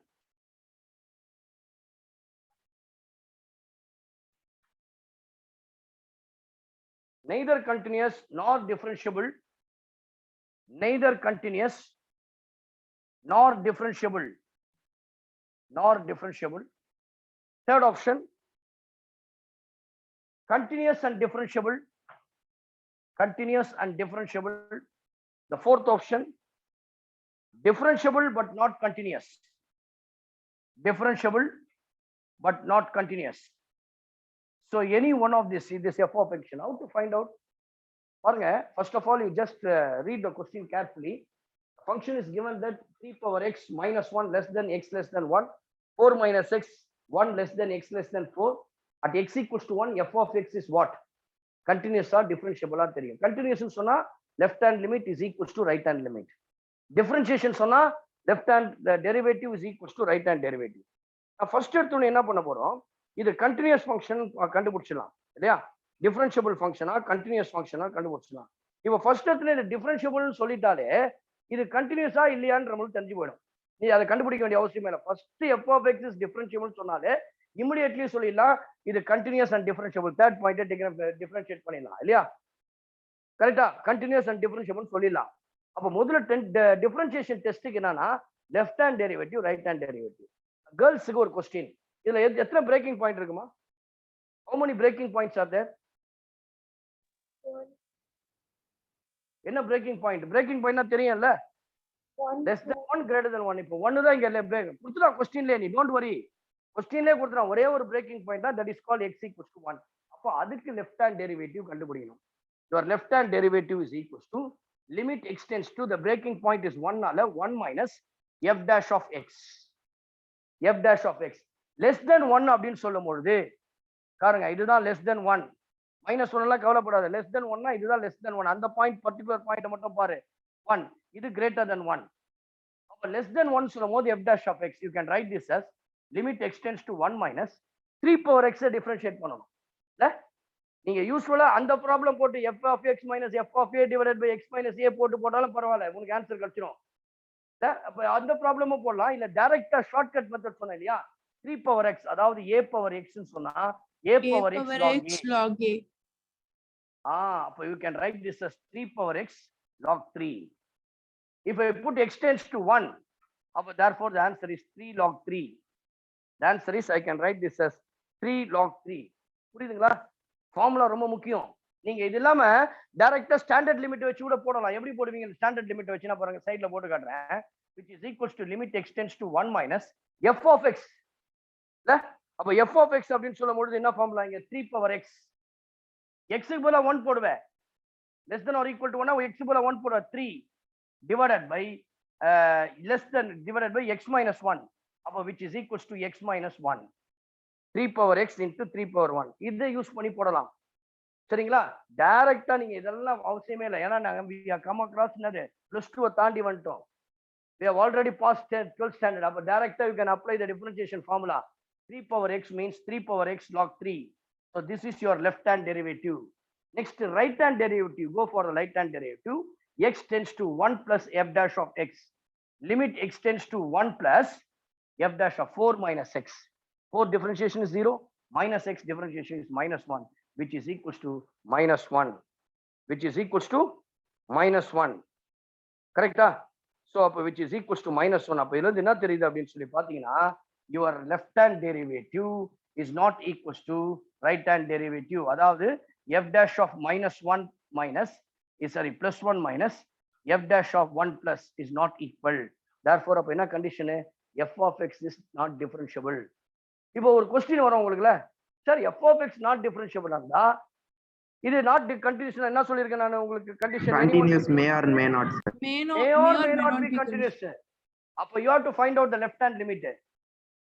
neither continuous nor differentiable, neither continuous nor differentiable, Third option, continuous and differentiable. Continuous and differentiable. The fourth option, differentiable but not continuous. Differentiable but not continuous. So any one of this f of x. How to find out? First of all, you just read the question carefully. Function is given that 3 power x minus 1 less than x less than 1, 4 minus x 1 less than x less than 4. At x equals to 1, f of x is what? Continuous or differentiable or தெரியும். Continuous சொன்னா left hand limit is equals to right hand limit. Differentiation சொன்னா left hand the derivative is equals to right hand derivative. First எடுத்தோம் என்ன பண்ண போறோம்? இது continuous function கண்டுபிடிச்சலாம் இல்லையா? Differentiable function continuous function கண்டுபிடிச்சலாம். இப்போ ஃபர்ஸ்ட் எடுத்துல இது differentiable சொல்லிட்டாலே இது கண்டினியூஸா இல்லையான்ற நம்மளுக்கு தெரிஞ்சு போயிடும். நீ அதை கண்டுபிடிக்க வேண்டிய அவசியமே இல்லை. First f of x is differentiable சொன்னாலே இமிடியேட்லி சொல்லிடலாம் இது continuous and differentiable. Third point differentiate பண்ணிடலாம் இல்லையா? கரெக்டா? கண்டினியூஸ் அண்ட் டிஃபரன்ஷியபிள் சொல்லிடலாம். அப்போ முதல்ல டிஃபரன்ஷியேஷன் டெஸ்ட்டுக்கு என்னன்னா left hand derivative right hand derivative. கேர்ள்ஸுக்கு ஒரு கொஸ்டின், இதுல எத்தனை பிரேக்கிங் பாயிண்ட் இருக்குமா? How many breaking points are there? என்ன பிரேக்கிங் பாயிண்ட்? பிரேக்கிங் பாயிண்ட்னா தெரியும்ல, லெஸ் தென் 1 கிரேட்டர் தென் 1. இப்போ 1 தான் இங்க பிரேக் கொடுத்துடா கொஸ்டின்ல. நீ டோன்ட் வரி, கொஸ்டின்லேயே கொடுத்துறான் ஒரே ஒரு பிரேக்கிங் பாயிண்ட் தான், that is called x equals to 1. அப்போ அதுக்கு லெஃப்ட் ஹேண்ட் டெரிவேட்டிவ் கண்டுபிடிக்கணும். Your left hand derivative is equals to limit x tends to the braking point is 1 ஆல 1 minus f dash of x. f dash of x less than 1 அப்படின்னு சொல்லும் பொழுது பாருங்க இதுதான் less than 1. Minus 1 எல்லாம் கவலைப்படாது. Less than 1னா இதுதான் லெஸ் தென் 1. அந்த பாயிண்ட் பர்டிகுலர் பாயிண்ட் மட்டும் பாரு 1. இது கிரேட்டர் தென் 1. அப்போ லெஸ் தென் 1 சொல்லும் போது f dash of x you can write this as limit extends to 1 minus 3 power x differentiate பண்ணணும். நீங்க யூஸ்வலா அந்த ப்ராப்ளம் போட்டு f of x minus f of a divided by x minus a போட்டு போட்டாலும் பரவாயில்ல, உங்களுக்கு ஆன்சர் கிடைச்சிடும். அப்ப அந்த ப்ராப்ளமும் போடலாம். இல்ல டைரக்டா ஷார்ட்கட் மெத்தட் சொன்னேன் இல்லையா, 3 power x அதாவது a power x ன்னு சொன்னா a power x log a. அப்ப you can write this as 3 power x log 3. If I put x tends to 1, therefore the answer is 3 log 3. The answer is I can write this as 3 log 3. புரியுதுங்களா? Formula ரொம்ப முக்கியம். நீங்க இது இல்லாம டைரக்டா standard limit வச்சு கூட போடலாம். எப்படி போடுவீங்க? ஸ்டாண்டர்ட் லிமிட் வச்சுனா பாருங்க, சைடுல போட்டு காட்டுறேன். which is equals to limit extends to 1 minus f of x. இல்ல அப்ப f of x அப்படினு சொல்லும்போது என்ன ஃபார்முலா? இங்க 3 power x. x க்கு பதிலா 1 போடுவேன். less than or equal to 1 x க்கு பதிலா 1 போடுவேன். 3 divided by less than divided by x minus 1. which is equals to x minus 1. 3 power x into 3 power 1. இதை யூஸ் பண்ணி போடலாம். சரிங்களா? டைரக்டா நீங்க இதெல்லாம் அவசியமே இல்லை. ஏன்னா நாங்க we have come across another +2 தாண்டி வந்துட்டோம். We have already passed 12th standard. அப்ப டைரக்டா you can apply the differentiation formula. 3 power x means 3 power x log 3. So this is your left hand derivative. Next right hand derivative, go for the right hand derivative. X tends to 1 plus f dash of x. Limit x tends to 1 plus f dash of 4 minus x. 4 differentiation is 0, minus x differentiation is minus 1, which is equals to minus 1. Which is equals to minus 1. Correct? So which is equals to minus 1. அப்ப இதுல என்ன தெரியுது அப்படின்னு சொல்லி பாத்தீங்கன்னா, your left hand derivative is not equals to right hand derivative. அதாவது f dash of minus 1 minus plus 1 minus f dash of 1 plus is not equal. Therefore அப்ப என்ன condition? f of x is not differentiable. இப்போ ஒரு question வரும் உங்களுக்குல, sir f of x not differentiable இருந்தா இது not continuous என்ன சொல்லிருக்கேன் நான் உங்களுக்கு? Condition continuous may or may not may not be continuous. அப்ப you have to find out the left hand limit.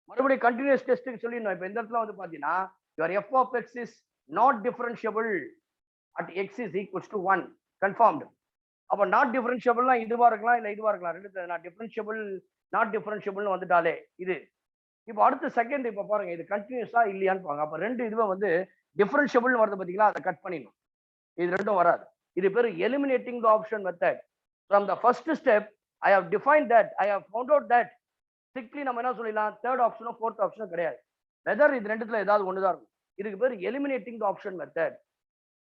மறுபடியும் continuous டெஸ்ட்க்கு சொல்லிடணும். இப்போ இந்த இடத்துல வந்து பாத்தீங்கன்னா your f of x is not differentiable at x is equals to 1. confirmed. அப்ப not differentiable இதுவா இருக்கலாம் இல்ல இதுவா இருக்கலாம். ரெண்டு not differentiable not differentiable வந்துட்டாலே இது. இப்போ அடுத்த செகண்ட் இப்ப பாருங்க, இது கண்டினியூஸா இல்லையான்னு பாருங்க. அப்ப ரெண்டு இதுவே வந்து டிஃபரன்ஷியபிள் வருது பாத்தீங்களா, அதை கட் பண்ணிடணும். இது ரெண்டும் வராது. இது பேரு eliminating the option method. From the first step I have defined that, I have found out that strictly நம்ம என்ன சொல்லலாம், தேர்ட் ஆப்ஷனோ ஃபோர்த் ஆப்ஷனோ கிடையாது. வெதர் இது ரெண்டுத்துல ஏதாவது ஒண்ணுதான் இருக்கும். இதுக்கு பேர் எலிமினேட்டிங் தி ஆப்ஷன் மெத்தட்.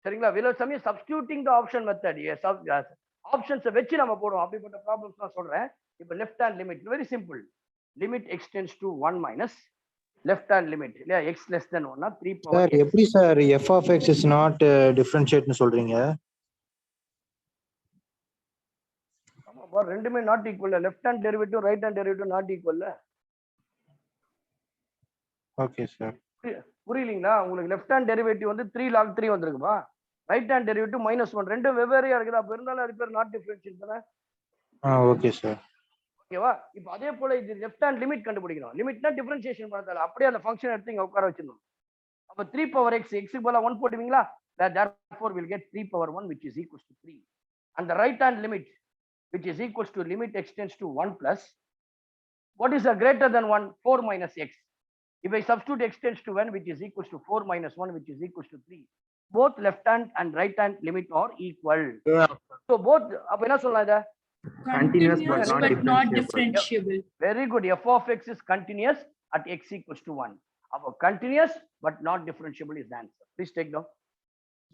சரிங்களா? வில சமயம் சப்ஸ்டியூட்டிங் தி ஆப்ஷன் மெத்தட். ஆப்ஷன்ஸை வச்சு நம்ம போடுவோம். அப்படிப்பட்ட ப்ராப்ளம்ஸ் நான் சொல்றேன். இப்போ left hand limit very simple. limit extends to 1 minus left hand limit இல்லையா x less than 1 3 power sir x. எப்படி sir f of x is not differentiate சொல்றீங்க? ஆமாப்பா ரெண்டுமே not equal. Left hand derivative right hand derivative not equal. Okay sir. புரியலீங்களா உங்களுக்கு? Left hand derivative வந்து 3 log 3 வந்திருக்குப்பா. Right hand derivative -1 ரெண்டும் வெவ்வேறையா இருக்குது. அப்ப இருந்தாலும் அது பேர் நாட் டிஃபரன்ஷியேட் தானே. Okay sir. ஓகேவா? இப்போ அதே போல இது லெஃப்ட் ஹேண்ட் லிமிட் கண்டுபிடிக்கணும். லிமிட்னா டிஃபரன்ஷியேஷன் பண்ணதால அப்படியே அந்த ஃபங்க்ஷன் எடுத்து இங்க உட்கார வச்சிடணும். அப்ப 3 power x x க்கு பதிலா 1 போடுவீங்களா? therefore we'll get 3 power 1 which is equals to 3. And the right hand limit which is equals to limit x tends to 1 plus what is a greater than 1? 4 minus x. If I substitute x tends to 1 which is equals to 4 minus 1 which is equals to 3. Both left hand and right hand limit are equal. Yeah. So both அப்ப என்ன சொல்லலாம் இத? Continuous but not differentiable. Very good. F of x is continuous at x equals to 1. அப்ப continuous but not differentiable is the answer. Please take down.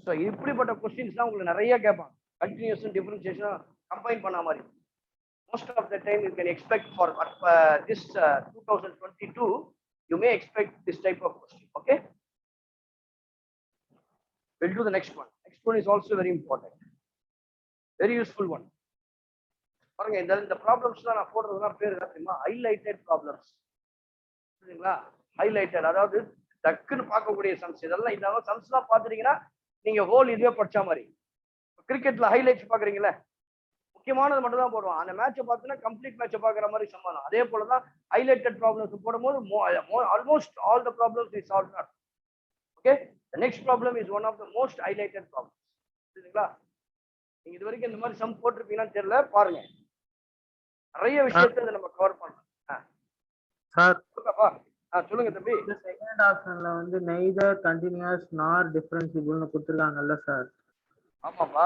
So இப்படிப்பட்ட questions தான் உங்களுக்கு நிறைய கேட்பாங்க. Continuous and differentiation combine பண்ண மாதிரி. Most of the time you can expect for this 2022 you may expect this type of question. Okay, we'll do the next one. Next one is also very important, very useful one. பாருங்க இந்த problems தான் நான் போடுறதுனா பேர் என்ன தெரியுமா? Highlighted problems. சரிங்களா? Highlighted அதாவது டக்குன்னு பார்க்கக்கூடிய சம்ஸ். இதெல்லாம் இந்த சம்ஸ்லாம் பார்த்துட்டீங்கன்னா நீங்க ஹோல் இதுவே படிச்ச மாதிரி. கிரிக்கெட்ல ஹைலைட்ஸ் பாக்குறீங்களா? முக்கியமானது மட்டும் தான் போடுவோம். அந்த மேட்சை பார்த்தீங்கன்னா கம்ப்ளீட் மேட்சை பார்க்குற மாதிரி சமாளம். அதே போல தான் ஹைலைட்டட் ப்ராப்ளம்ஸ் போடும்போது almost all the problems is solve. Okay, the next problem is one of the most highlighted problems. சரிங்களா? நீங்க இது வரைக்கும் இந்த மாதிரி சம் போட்டிருப்பீங்கன்னு தெரியல, பாருங்க. நிறைய விஷயத்தை நம்ம கவர் பண்ணலாம். சார் சொல்லுங்க தம்பி. இந்த செகண்ட் ஆப்ஷன்ல வந்து நெய்தர் கண்டினியூஸ் நார் டிஃபரன்சிபிள்னு கொடுத்துருக்காங்கல்ல சார்? ஆமாப்பா.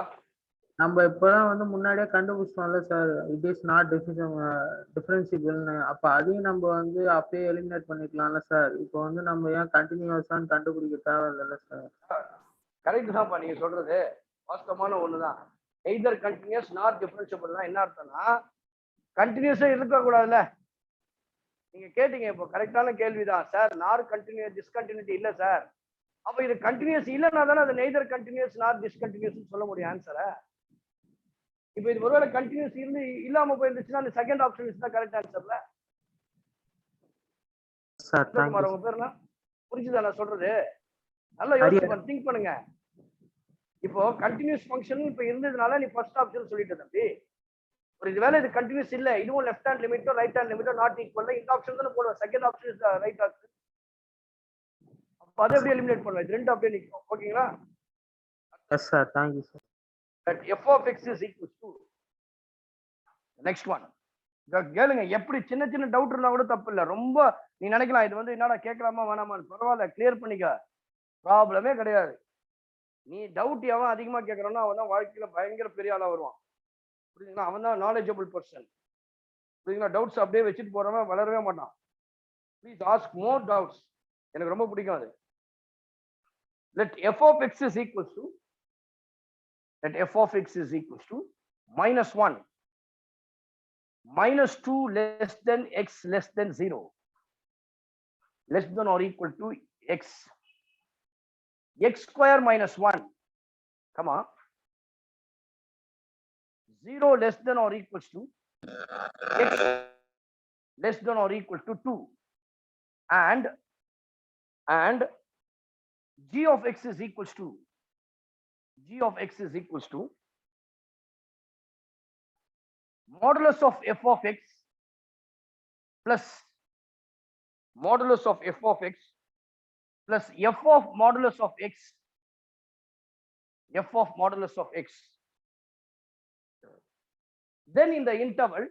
நம்ம இப்பதான் வந்து முன்னாடியே கண்டுபிடிச்சோம்ல சார், இட் இஸ் நாட் டிஃபரன்சிபிள்னு. அப்ப அதையும் நம்ம வந்து அப்பயே எலிமினேட் பண்ணிக்கலாம்ல சார்? இப்போ வந்து நம்ம ஏன் கண்டினியூஸான்னு கண்டுபிடிக்க தேவையில்லைல்ல சார்? கரெக்ட் தான்ப்பா நீங்க சொல்றது, வாஸ்தவமான ஒண்ணுதான். எய்தர் கண்டினியூஸ் நாட் டிஃபரன்சிபிள் தான் என்ன அர்த்தம்னா கண்டினியூஸா இருக்கக்கூடாதுல்ல. நீங்க கேட்டீங்க இப்போ கரெக்டான கேள்விதான் சார். நார் கண்டினியூஸ் டிஸ்கண்டினியூட்டி இல்ல சார். அப்ப இது கண்டினியூஸ் இல்லைன்னா தானே அது நெய்தர் கண்டினியூஸ் நாட் டிஸ்கண்டினியூஸ் சொல்ல முடியும் ஆன்சரை. இப்போ இது ஒருவேளை கண்டினியூஸ் இருந்து இல்லாம போயிருந்துச்சுன்னா அந்த செகண்ட் ஆப்ஷன் இஸ் தான் கரெக்ட் ஆன்சர்ல. உங்க பேருனா புரிஞ்சுதா நான் சொல்றது? நல்லா யோசிச்சு திங்க் பண்ணுங்க. இப்போ கண்டினியூஸ் ஃபங்க்ஷன் இப்ப இருந்ததுனால நீ ஃபர்ஸ்ட் ஆப்ஷன் சொல்லிட்டு தம்பி. ஒரு இது வேலை இது கண்டினியூஸ் இல்ல, இதுவும் லெஃப்ட் ஹேண்ட் லிமிட்டோ ரைட் ஹேண்ட் லிமிட்டோ நாட் ஈக்குவல், இந்த ஆப்ஷன் தானே போடுவேன். Second option is right option. அப்ப அதை அப்படியே எலிமினேட் பண்ணுவேன். இது ரெண்டு அப்படியே நிற்கும். ஓகேங்களா? Yes sir, thank you sir. That f of x is equal to next one. கேளுங்க, எப்படி சின்ன சின்ன டவுட் இருந்தா கூட தப்பு இல்லை. ரொம்ப நீ நினைக்கலாம் இது வந்து என்னடா கேட்கலாமா வேணாமான்னு, பரவாயில்ல கிளியர் பண்ணிக்க, ப்ராப்ளமே கிடையாது. நீ டவுட் எவன் அதிகமா கேட்கறானோ அவன் தான் வாழ்க்கையில பயங்கர பெரிய ஆளா வருவான். புரியுதுங்களா? அவன் தான் நாலேஜபிள் பர்சன். புரியுதுங்களா? டவுட்ஸ் அப்படியே வச்சுட்டு போறவன் வளரவே மாட்டான். Please ask more doubts. எனக்கு ரொம்ப பிடிக்கும் அது. Let f of x is equals to -1 -2 less than x less than 0 less than or equal to x square minus 1, come on, 0 less than or equals to x less than or equal to 2 and g of x is equals to modulus of f of x plus modulus of f of x plus f of modulus of x then in the interval -2,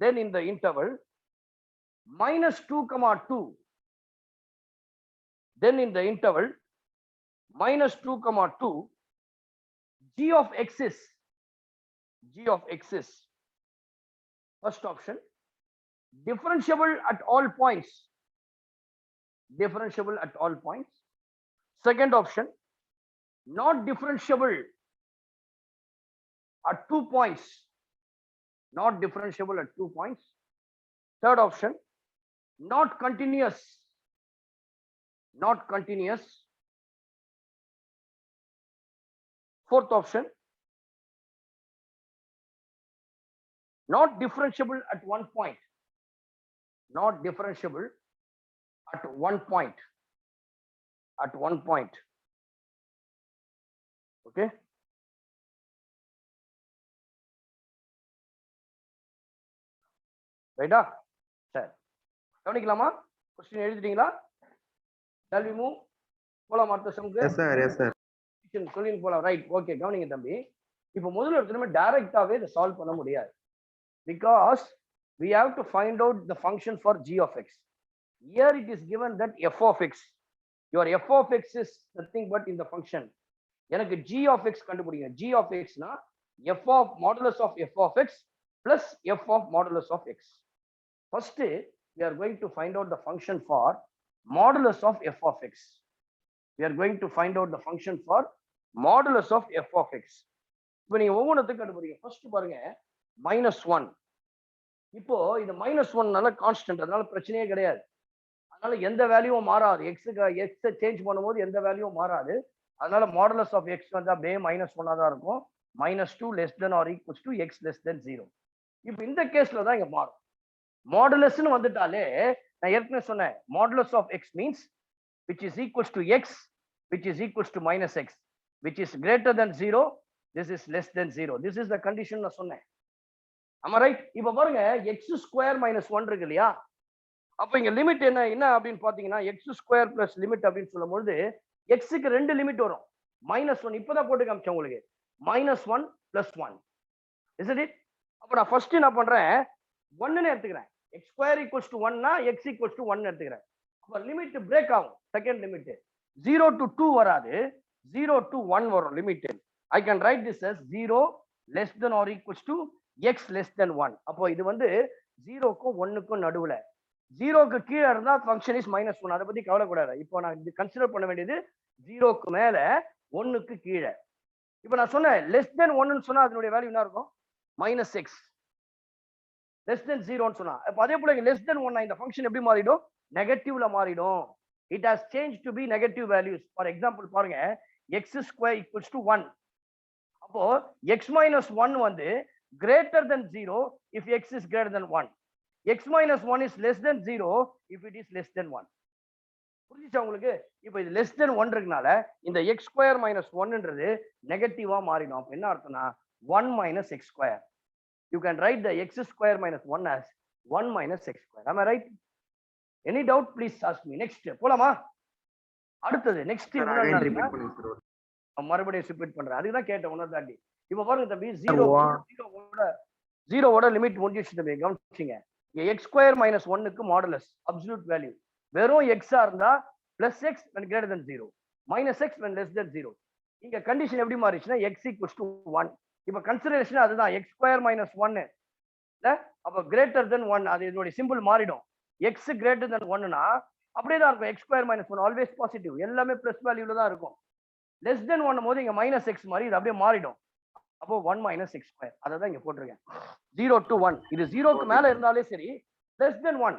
then in the interval -2, g of x is first option differentiable at all points, second option not differentiable at 2 points, third option not continuous not continuous. Fourth option, not differentiable at one point. Not differentiable at one point. At one point. Okay. ரைட்டா? சரி, கவனிக்கலாமா? Question எழுதிட்டீங்களா? Shall we move? போலாம் அடுத்த சம்க்கு. Yes sir, yes sir. சொல்லின்னு போலாம். Right, okay. கவனிங்க தம்பி. இப்போ முதல்ல எடுத்துமே டைரக்டாவே இதை சால்வ் பண்ண முடியாது. Because we have to find out the function for g of x. Here it is given that f of x. Your f of x is nothing but in the function. எனக்கு g of x கண்டுபிடிங்க. g of x னா f of modulus of f of x plus f of modulus of x. First, we are going to find out the function for modulus of f of x. We are going to find out the function for modulus of f of x. இப்போ நீங்க ஒவ்வொன்றுத்துக்கு கண்டுபிடிங்க. First பாருங்க, -1. இப்போ இது -1 நல்ல constant, அதனால பிரச்சனையே கிடையாது. அதனால எந்த வேல்யூவும் மாறாது. எக்ஸை சேஞ்ச் பண்ணும்போது எந்த வேல்யூவும் மாறாது. அதனால மாடுலஸ் ஆஃப் எக்ஸ் வந்து அப்படியே -1 தான் இருக்கும். -2 less than or equals to x less than 0. இப்போ இந்த கேஸ்ல தான் இங்க மாறும். மாடுலஸ்னு வந்துட்டாலே நான் ஏற்கனவே சொன்னேன், modulus of x means which is equals to x, which is equals to -x, which is greater than 0, this is less than 0. This is the condition நான் சொன்னேன். ஆமா ரைட்? இப்போ பாருங்க, x ஸ்கொயர் -1 இருக்கு இல்லையா? அப்ப இங்க லிமிட் என்ன அப்படின்னு பாத்தீங்கன்னா, x ஸ்கொயர் பிளஸ் லிமிட் அப்படின்னு சொல்லும்போது எக்ஸுக்கு 2 லிமிட் வரும். -1 இப்பதான் போட்டு காமிச்சேன் உங்களுக்கு. -1 + 1. Is it? அப்ப நான் ஃபர்ஸ்ட் என்ன பண்றேன், 1ன்னு எடுத்துக்கிறேன். x ஸ்கொயர் ஈக்குவல்ஸ் டு 1 னா x ஈக்குவல்ஸ் டு 1 எடுத்துக்கிறேன். அப்ப லிமிட் பிரேக் ஆகும். செகண்ட் லிமிட் 0 to 2 வராது, 0 to 1 வரும் limit. I can write this as 0 less than or equals to x less than 1. அப்போ இது வந்து 0க்கும் 1க்கும் நடுவுல. 0க்கு கீழே இருந்தா ஃபங்க்ஷன் இஸ் -1. அதை பத்தி கவலைப்படாது. இப்போ நான் கன்சிடர் பண்ண வேண்டியது 0க்கு மேல 1க்கு கீழே. இப்போ நான் சொன்னேன் லெஸ் தென் 1ன்னு சொன்னா அதனுடைய வேல்யூ என்ன இருக்கும்? -x. லெஸ் தென் 0ன்னு சொன்னா அப்ப அதே போல லெஸ் தென் 1 இந்த ஃபங்க்ஷன் எப்படி மாறிடும்? நெகட்டிவ்ல மாறிடும். It has changed to be negative values. For example பாருங்க, x square equals to 1. அப்போ x minus 1 வந்து greater than 0 if x is greater than 1. x minus 1 is less than 0 if it is less than 1. புரிஞ்சுச்சா உங்களுக்கு? இப்போ இது less than 1 இருக்கனால இந்த x square minus 1ன்றது நெகட்டிவா மாறிடும். அப்ப என்ன அர்த்தம்னா 1 minus x square. You can write the x square minus 1 as 1 minus x square. Am I right? Any doubt, please ask me. Next, போலாமா? அடுத்தது நெக்ஸ்ட் மறுபடியும் ரிப்பீட் பண்றேன். அதுக்கு தான் கேட்டேன் ஒன்னு தாண்டி. இப்போ பாருங்க தம்பி, 0வோட லிமிட் முடிஞ்சிச்சு தம்பி, கவனிச்சிங்க. x ஸ்கொயர் minus 1க்கு மாடுலஸ் அப்சல்யூட் வேல்யூ. வெறும் x இருந்தா +x when greater than 0, -x when less than 0. இங்க கண்டிஷன் எப்படி மாறிச்சுன்னா x equals to 1. இப்போ கன்சிடரேஷன் அதுதான், x ஸ்கொயர் -1 அப்ப கிரேட்டர் தென் 1. அது இதோட சிம்பிள் மாறிடும். x கிரேட்டர் தென் 1னா அப்படியே தான் இருக்கும். x ஸ்கொயர் -1 ஆல்வேஸ் பாசிட்டிவ், எல்லாமே பிளஸ் வேல்யூல தான் இருக்கும். லெஸ் தென் 1 போது இங்க -x மாதிரி இது அப்படியே மாறிடும். அப்போ 1 - x ஸ்கொயர். அதை தான் இங்க போட்டிருக்கேன். 0 to 1. இது 0க்கு மேல இருந்தாலே சரி, லெஸ் தென் 1.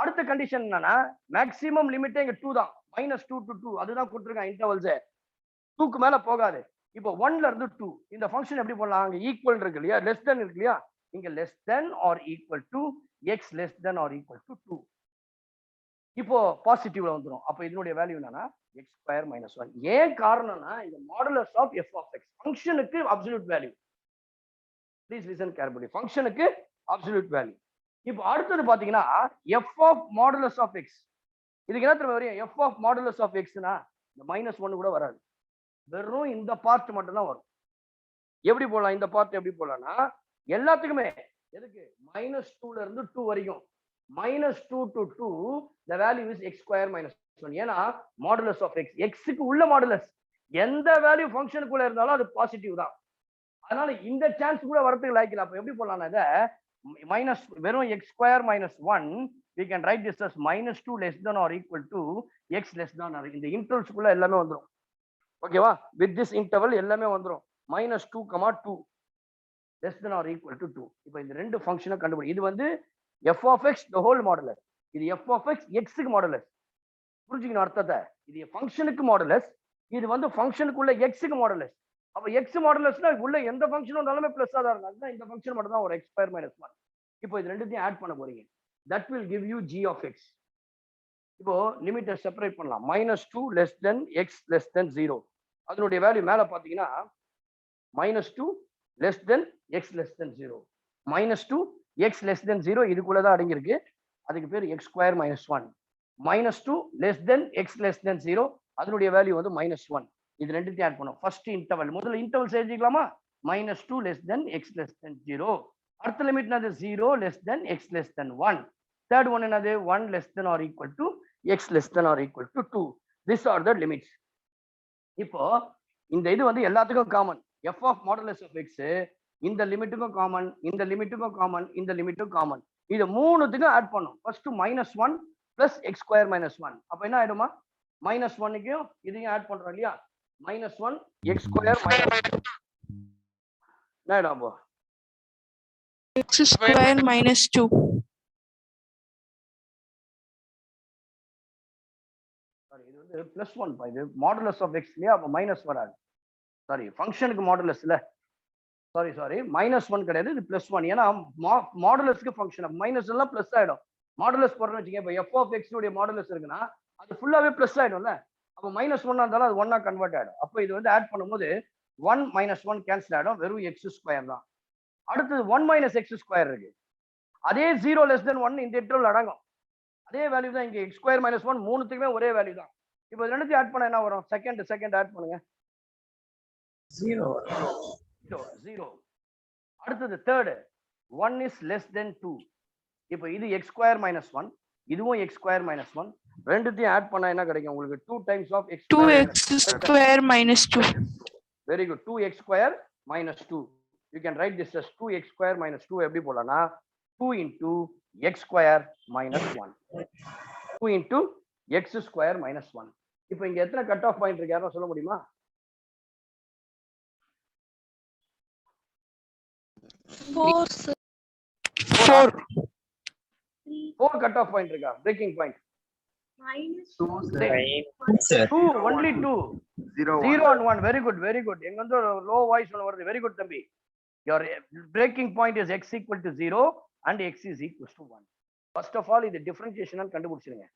அடுத்த கண்டிஷன் என்னன்னா, மேக்ஸிமம் லிமிட்டே இங்க 2 தான். -2 to 2 அதுதான் கொடுத்துருக்கேன் இன்டர்வல்ஸ். 2க்கு மேல போகாது. இப்போ 1ல இருந்து 2 இந்த ஃபங்க்ஷன் எப்படி பண்ணலாம்? அங்க ஈக்குவல் இருக்கு இல்லையா, லெஸ் தென் இருக்கு இல்லையா, இங்க less than or equal to x less than or equal to 2. இப்போ பாசிட்டிவ்ல வந்துரும். அப்ப இதனுடைய வேல்யூ என்னன்னா x ஸ்கொயர் -1. ஏன் காரணம்னா இது modulus of f of x. ஃபங்க்ஷனுக்கு absolute value. Please listen carefully. ஃபங்க்ஷனுக்கு அப்சல்யூட் வேல்யூ. இப்போ அடுத்தது பாத்தீங்கன்னா f of modulus of x. இதுக்கு என்ன தெரியுமா வரும்? f of modulus of xனா இந்த -1 கூட வராது. வெறும் இந்த பார்ட் மட்டும் தான் வரும். எப்படி போலாம்? இந்த பார்ட் எப்படி போலாம்னா எல்லாத்துக்குமே எதுக்கு -2ல இருந்து 2 வரைக்கும் -2 to 2 the value is x square -1. ஏன்னா மாடுலஸ் ஆஃப் x, xக்கு உள்ள மாடுலஸ் எந்த வேல்யூ ஃபங்க்ஷனுக்குள்ள இருந்தாலும் அது பாசிட்டிவ் தான். அதனால இந்த சான்ஸ் கூட வரதுக்கு லாய்க்கல. அப்ப எப்படி போலாம்னா இத வெறும் x square -1 we can write this as -2 less than or equal to x less than or. இந்த இன்டர்வல்ஸ்க்குள்ள எல்லாமே வந்துரும். ஓகேவா? with this interval எல்லாமே வந்துரும். -2, 2 less than or equal to 2. இப்போ இந்த ரெண்டு ஃபங்க்ஷனை கண்டுபிடி. இது வந்து f of x the whole modulus. இது f of x x க்கு மாடுலஸ். புரிஞ்சுக்கணும் அர்த்தத்தை. இது ஃபங்க்ஷனுக்கு மாடுலஸ், இது வந்து ஃபங்க்ஷனுக்குள்ள எக்ஸுக்கு மாடுலஸ். அப்ப எக்ஸ் மாடுலஸ்னா உள்ள எந்த ஃபங்க்ஷனும் வந்தாலுமே பிளஸ் தான் இருக்கும். அதுதான் இந்த ஃபங்க்ஷன் மட்டும் தான் ஒரு எக்ஸ் ஸ்கொயர் மைனஸ் 1. இப்போ இது ரெண்டுத்தையும் ஆட் பண்ண போறீங்க. That will give you g of x. இப்போ லிமிட்டை செப்பரேட் பண்ணலாம். -2 less than x less than 0. அதனுடைய வேல்யூ மேல பாத்தீங்கன்னா -2 less than x less than 0. -2 x less than 0 இதுக்குள்ளதான் அடங்கியிருக்கு. அதுக்கு பேர் x square minus 1. -2 less than x less than 0 அதனுடைய வேல்யூ வந்து -1. இது ரெண்டுத்தையும் ஆட் பண்ணும். ஃபர்ஸ்ட் இன்டர்வல் முதல்ல interval செஞ்சுக்கலாமா? -2 less than x less than 0. அடுத்த லிமிட் என்னது? 0 less than x less than 1. Third one என்னது? 1 less than or equal to x less than or equal to 2. These are the limits. இப்போ இந்த இது வந்து எல்லாத்துக்கும் common. f of modulus of x இந்த லிமிட்டுக்கும் common, இந்த லிமிட்டுக்கும் காமன், இந்த லிமிட்டுக்கும் காமன். இது மூணுத்துக்கும் ஆட் பண்ணும். First -1 plus x square minus 1. அப்ப என்ன ஆயிடுமா? -1க்கும் இதையும் ஆட் பண்றோம் இல்லையா? -1 x square minus என்ன ஆயிடும் அப்போ? x square minus 2. சாரி, இது வந்து +1 பா. இது மாடுலஸ் ஆஃப் x இல்லையா? அப்ப மைனஸ் வராது. சாரி, ஃபங்க்ஷனுக்கு மாடுலஸ் இல்ல. சாரி -1 கிடையாது, இது +1. ஏன்னா மாடுலஸ்க்கு ஃபங்க்ஷன் மைனஸ் எல்லாம் பிளஸ் ஆயிடும். மாடுலஸ் போடுறோம்னு வச்சுக்கோங்க. இப்போ f of x உடைய மாடுலஸ் இருக்குன்னா அது ஃபுல்லாவே பிளஸ் ஆயிடும்ல. அப்போ -1 இருந்தாலும் அது 1 கன்வெர்ட் ஆயிடும். அப்போ இது வந்து ஆட் பண்ணும்போது 1 - 1 கேன்சல் ஆயிடும். வெறும் x ஸ்கொயர் தான். அடுத்தது 1 - x ஸ்கொயர் இருக்கு. அதே 0 less than 1 இந்த இன்டர்வல் அடங்கும். அதே வேல்யூ தான் இங்க x ஸ்கொயர் - 1 மூணுத்துக்குமே ஒரே வேல்யூ தான். இப்போ ரெண்டுத்தையும் ஆட் பண்ண என்ன வரும்? செகண்ட் ஆட் பண்ணுங்க. 0. அடுத்தது தேர்ட் 1 is less than 2. இப்போ இது x square minus 1, இதுவும் x square minus 1. ரெண்டுத்தையும் ஆட் பண்ணா என்ன கிடைக்கும் உங்களுக்கு? 2 times of x 2x square minus 2. Very good. 2x square minus 2. You can write this as 2x square minus 2. எப்படி போடலாம்னா 2 into x square minus 1. 2 into x square minus 1. இப்போ இங்க எத்தனை cut off point இருக்கு? யாரும் சொல்ல முடியுமா? 4 கட் ஆஃப் பாயிண்ட் இருக்கா? Braking point Two, only 2. 0 and 1. Very good. எங்க வந்து லோ வாய்ஸ் ஒன்று வருது. வெரி குட் தம்பி. Your breaking point is x equal to 0 and x is equal to 1. First of all இது டிஃபரன்ஷியேஷன் கண்டுபிடிச்சிருங்க.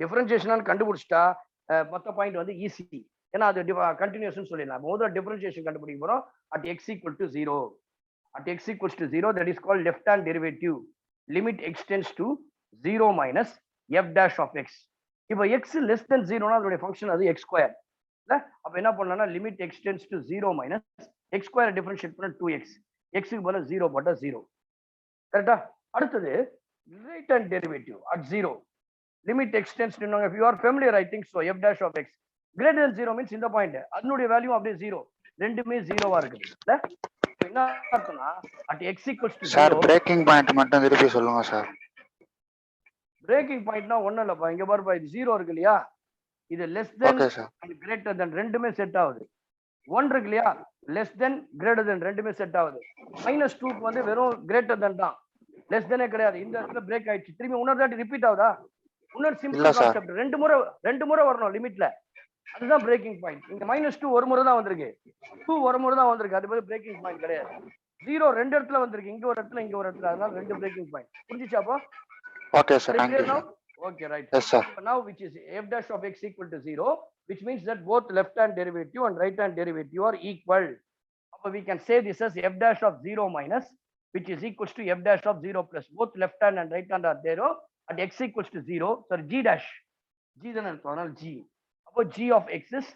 டிஃபரன்ஷியேஷன் கண்டுபிடிச்சிட்டா மொத்த point வந்து easy. ஏன்னா அது கண்டினியூஸ்னு சொல்லிடலாம். முதல்ல டிஃபரன்ஷியேஷன் கண்டுபிடிக்க போறோம். at x equal to 0. At x equals to 0, that is called left hand derivative. Limit extends to 0 minus f dash of x. இப்போ x less than 0 னா அதோட ஃபங்க்ஷன் அது x ஸ்கொயர். அப்ப என்ன பண்ணலாம்னா limit extends to 0 minus x square differentiate பண்ண 2x. x க்கு பதிலா 0 போட்டா 0. கரெக்ட்டா? அடுத்தது right hand derivative at 0. Limit extends to, if you are familiar I think so, f dash of x greater than 0 means இந்த பாயிண்ட் அதனுடைய value அப்படியே 0. ரெண்டுமே 0வா இருக்குது. என்ன அர்த்தம்னா at x equals to 0. Sir braking point மட்டும் திருப்பி சொல்லுங்க சார். பிரேக்கிங் பாயிண்ட்னா ஒண்ணும் இல்லப்பா. இங்க பாருப்பா, இது 0 இருக்கு இல்லையா? இது less then and greater than ரெண்டுமே செட் ஆகுது. 1 இருக்கு இல்லையா? லெஸ் தென் கிரேட்டர் தென் ரெண்டுமே செட் ஆகுது. -2க்கு வந்து வெறும் கிரேட்டர் தென் தான், லெஸ் தெனே கிடையாது. இந்த இடத்துல பிரேக் ஆயிடுச்சு. திரும்பி இன்னொரு தாட்டி ரிப்பீட் ஆகுதா? இன்னொரு சிம்பிள் கான்செப்ட். ரெண்டு முறை வரணும் லிமிட்ல. அதுதான் பிரேக்கிங் பாயிண்ட். இங்க -2 ஒரு முறை தான் வந்திருக்கு, 2 ஒரு முறை தான் வந்திருக்கு. அது பேரு பிரேக்கிங் பாயிண்ட் கிடையாது. 0 ரெண்டு இடத்துல வந்திருக்கு, இங்க ஒரு இடத்துல இங்க ஒரு இடத்துல. அதனால ரெண்டு பிரேக்கிங் பாயிண்ட். புரிஞ்சுச்சாப்பா? Okay sir, thank you. Okay, right. Yes sir. Now which is f dash of x equal to 0, which means that both left hand derivative and right hand derivative are equal. So we can say this as f dash of 0 minus, which is equals to f dash of 0 plus. Both left hand and right hand are 0 at x equals to 0. Sorry, g dash. G then another g. So g of x is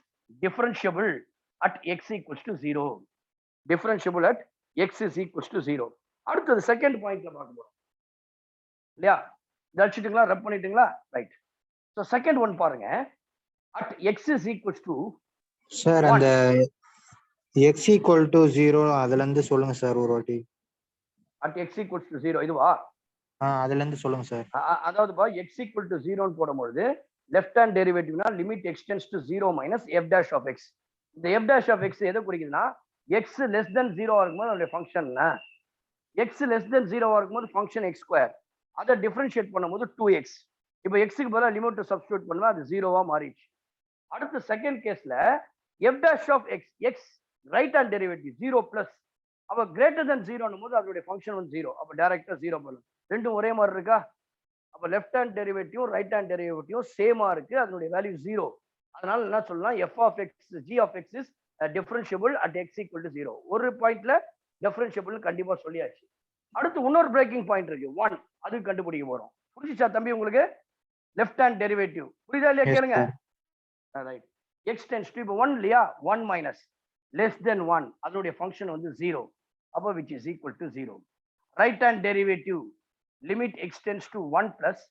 differentiable at x equals to 0. Differentiable at x is equals to 0. அடுத்து the second point la பார்க்கணும் இல்லையா? தட்சிட்டுங்களா? ரப் பண்ணிட்டீங்களா? Right. So second one பாருங்க. at x is equals to sir அந்த x equal to 0 அதுல இருந்து சொல்லுங்க sir ஒரு வாட்டி. at x equals to 0 இதுவா? அதுல இருந்து சொல்லுங்க சார். அதாவதுப்பா x equal to 0 ன்னு போடும்போது லெஃப்ட் ஹேண்ட் டெரிவேட்டிவ்னா limit x tends to 0 minus f dash of x. இந்த f dash of x எதை குறிக்குதுன்னா x less than 0 இருக்கும்போது அதோட ஃபங்க்ஷன் x less than 0 இருக்கும்போது ஃபங்க்ஷன் x ஸ்கொயர். அதை டிஃபரன்ஷியேட் பண்ணும்போது 2x. இப்போ எக்ஸுக்கு பதிலா லிமிட் சப்ஸ்டியூட் பண்ணா அது ஜீரோவா மாறிடுச்சு. அடுத்த செகண்ட் கேஸ்ல f dash of x x right hand derivative 0 plus அப்ப கிரேட்டர் தென் ஜீரோன்னும் போது அதோடைய ஃபங்க்ஷன் வந்து 0. அப்ப டைரக்டா 0 பண்ணும். ரெண்டும் ஒரே மாதிரி இருக்கா? அப்ப left hand derivative right hand derivative சேமா இருக்கு, அதனுடைய வேல்யூ 0. அதனால என்ன சொல்லலாம், f of x g of x is differentiable at x equal to 0. ஒரு பாயிண்ட்ல டிஃபரன்ஷியபிள் கண்டிப்பா சொல்லியாச்சு. அடுத்து இன்னொரு பிரேக்கிங் பாயிண்ட் இருக்கு 1, அது கண்டுபிடிக்க போறோம். புரிஞ்சுச்சா தம்பி உங்களுக்கு? லெஃப்ட் ஹேண்ட் டெரிவேட்டிவ் புரியுதா இல்லையா கேளுங்க. ரைட், எக்ஸ் டென்ஸ் டு இப்போ 1 இல்லையா, 1 மைனஸ் லெஸ் தென் 1 அதனுடைய ஃபங்க்ஷன் வந்து 0. அப்போ which is equal to 0. Right hand derivative limit X tends to 1 plus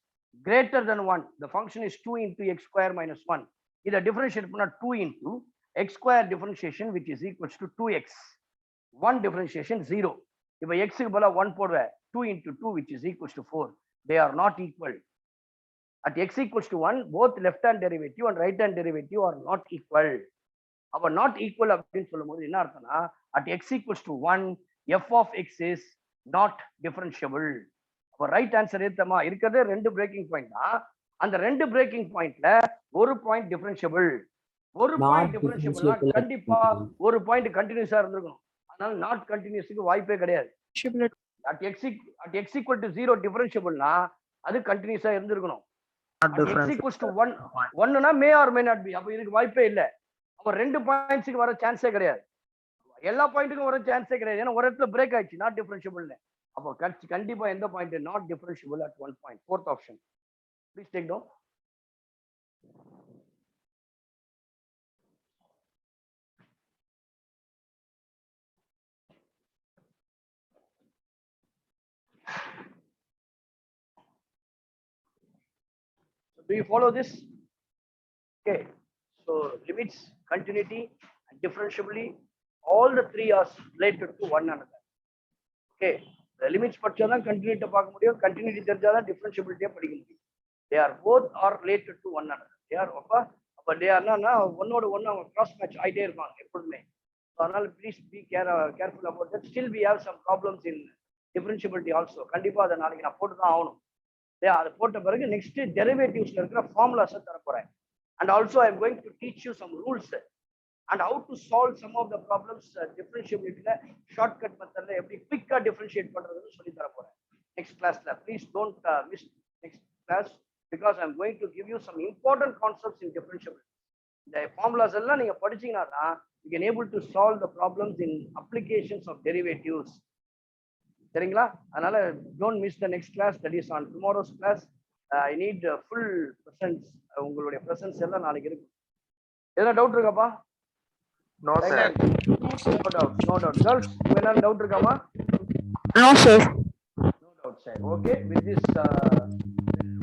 greater than 1 the function is 2 into x square minus 1. இதை differentiate பண்ணா 2 into x square differentiation which is equals to 2x. 1 differentiation 0. இப்போ x க்கு பதிலா 1 போடுவேன், 2 into 2 which is equals to 4. They are not equal. At x equals to 1, both left hand derivative and right hand derivative are not equal. அப்ப not equal அப்படின்னு சொல்லும்போது என்ன அர்த்தம்னா, at x equals to 1, f of x is not differentiable. அப்ப right answer ஏத்தமா இருக்கிறது ரெண்டு breaking point தான். அந்த ரெண்டு பிரேக்கிங் பாயிண்ட்ல ஒரு பாயிண்ட் டிஃபரன்ஷியபிள், ஒரு பாயிண்ட் டிஃபரன்ஷியபிள்னா கண்டிப்பா ஒரு பாயிண்ட் கண்டினியூஸா இருந்திருக்கணும். அதனால நாட் கண்டினியூஸுக்கு வாய்ப்பே கிடையாது. at x equal to 0 டிஃபரன்ஷியபிள்னா அது கண்டினியூஸா இருந்திருக்கணும். x equals to 1 1னா may or may not be. அப்ப இதுக்கு வாய்ப்பே இல்லை. அப்ப ரெண்டு பாயிண்ட்ஸ்க்கு வர சான்ஸே கிடையாது, எல்லா பாயிண்ட்டுக்கும் வர சான்ஸே கிடையாது. ஏன்னா ஒரு இடத்துல பிரேக் ஆயிடுச்சு நாட் டிஃபரன்ஷியபிள். அப்போ கண்டிப்பா எந்த point not differentiable at 1 point. Fourth option please take down. Do you follow this? Okay, so limits, continuity and differentiability, all the three are related to one another. Okay, the limits படிச்சாதான் continuity பார்க்க முடியும், continuity தெரிஞ்சாதான் differentiability படிக்க முடியும். They are both are related to one another. They are அப்ப they are என்னன்னா ஒன்னோட ஒன்னு அவங்க கிராஸ் மேட்ச் ஆயிட்டே இருப்பாங்க எப்பவுமே. அதனால please be careful about that. Still we have some problems in differentiability also. கண்டிப்பா அதை நாளைக்கு நான் போட்டு தான் ஆகணும். அதை போட்ட பிறகு நெக்ஸ்ட் டெரிவேட்டிவ்ஸ்ல இருக்கிற ஃபார்முலாஸ் தர போறேன். And also I am going to teach you some rules and how to solve some of the problems differentiability ல shortcut methodல எப்படி குயிக்கா differentiate பண்றதுன்னு சொல்லி தர போறேன் next classல. Please don't miss next class because I am going to give you some important concepts in differentiability. இந்த formulas எல்லாம் நீங்க படிச்சீங்கன்னா தான் you can able to solve the problems in applications of derivatives. சரிங்களா? அதனால don't miss the next class, that is on tomorrow's class. I need full presence. உங்களுடைய presence எல்லாம் நாளைக்கு இருக்கு. எதனா டவுட் இருக்காப்பா? No sir. No doubt. Girls, என்ன doubt இருக்காமா? No sir. No doubt sir. Okay, with this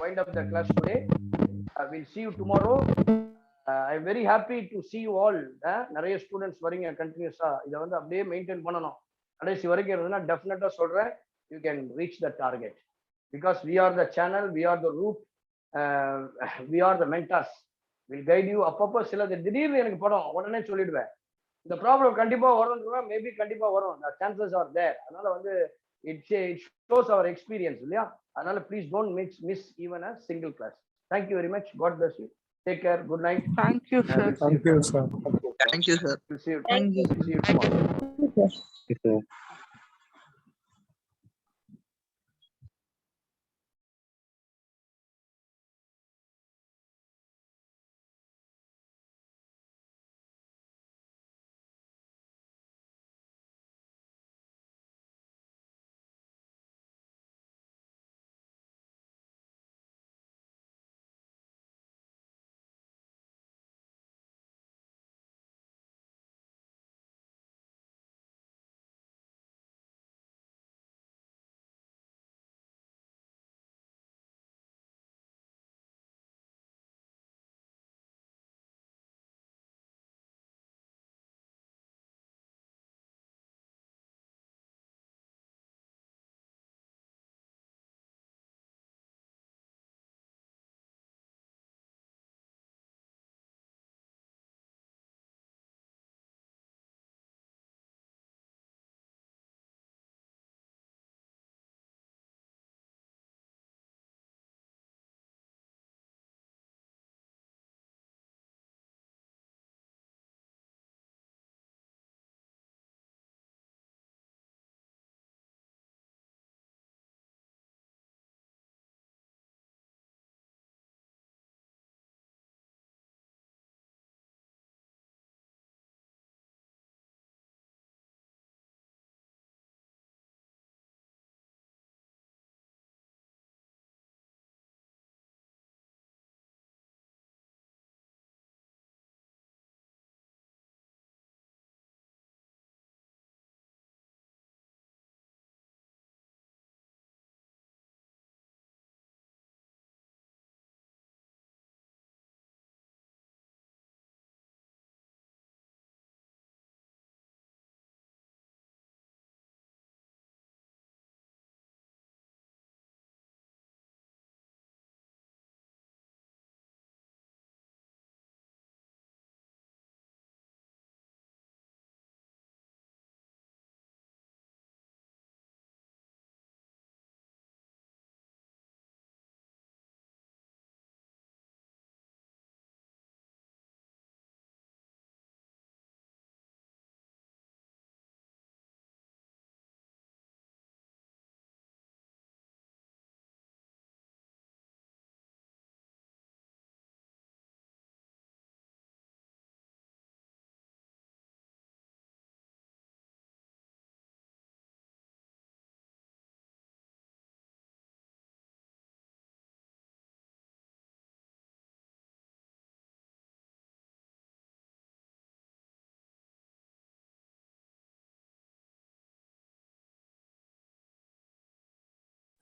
wind up the class today. I will see you tomorrow. I am very happy to see you all. நிறைய students வரீங்க கண்டினியூஸா. இதை வந்து அப்படியே maintain பண்ணணும். கடைசி வரைக்கும் இருந்ததுன்னா டெஃபினட்டா சொல்றேன், you can reach the target because we are the channel, we are the root, we are the mentors, will guide you. அப்பப்போ சில திடீர்னு எனக்கு படம் உடனே சொல்லிடுவேன், இந்த ப்ராப்ளம் கண்டிப்பா வரும்ன்றா மேபி கண்டிப்பா வரும், the chances are there. அதனால வந்து it shows our experience இல்லையா? அதனால please don't miss even a single class. Thank you very much. God bless you. Take care. Good night. Thank you sir. Thank you sir. Thank you, sir. We'll see you. Thank you. See you tomorrow.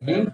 The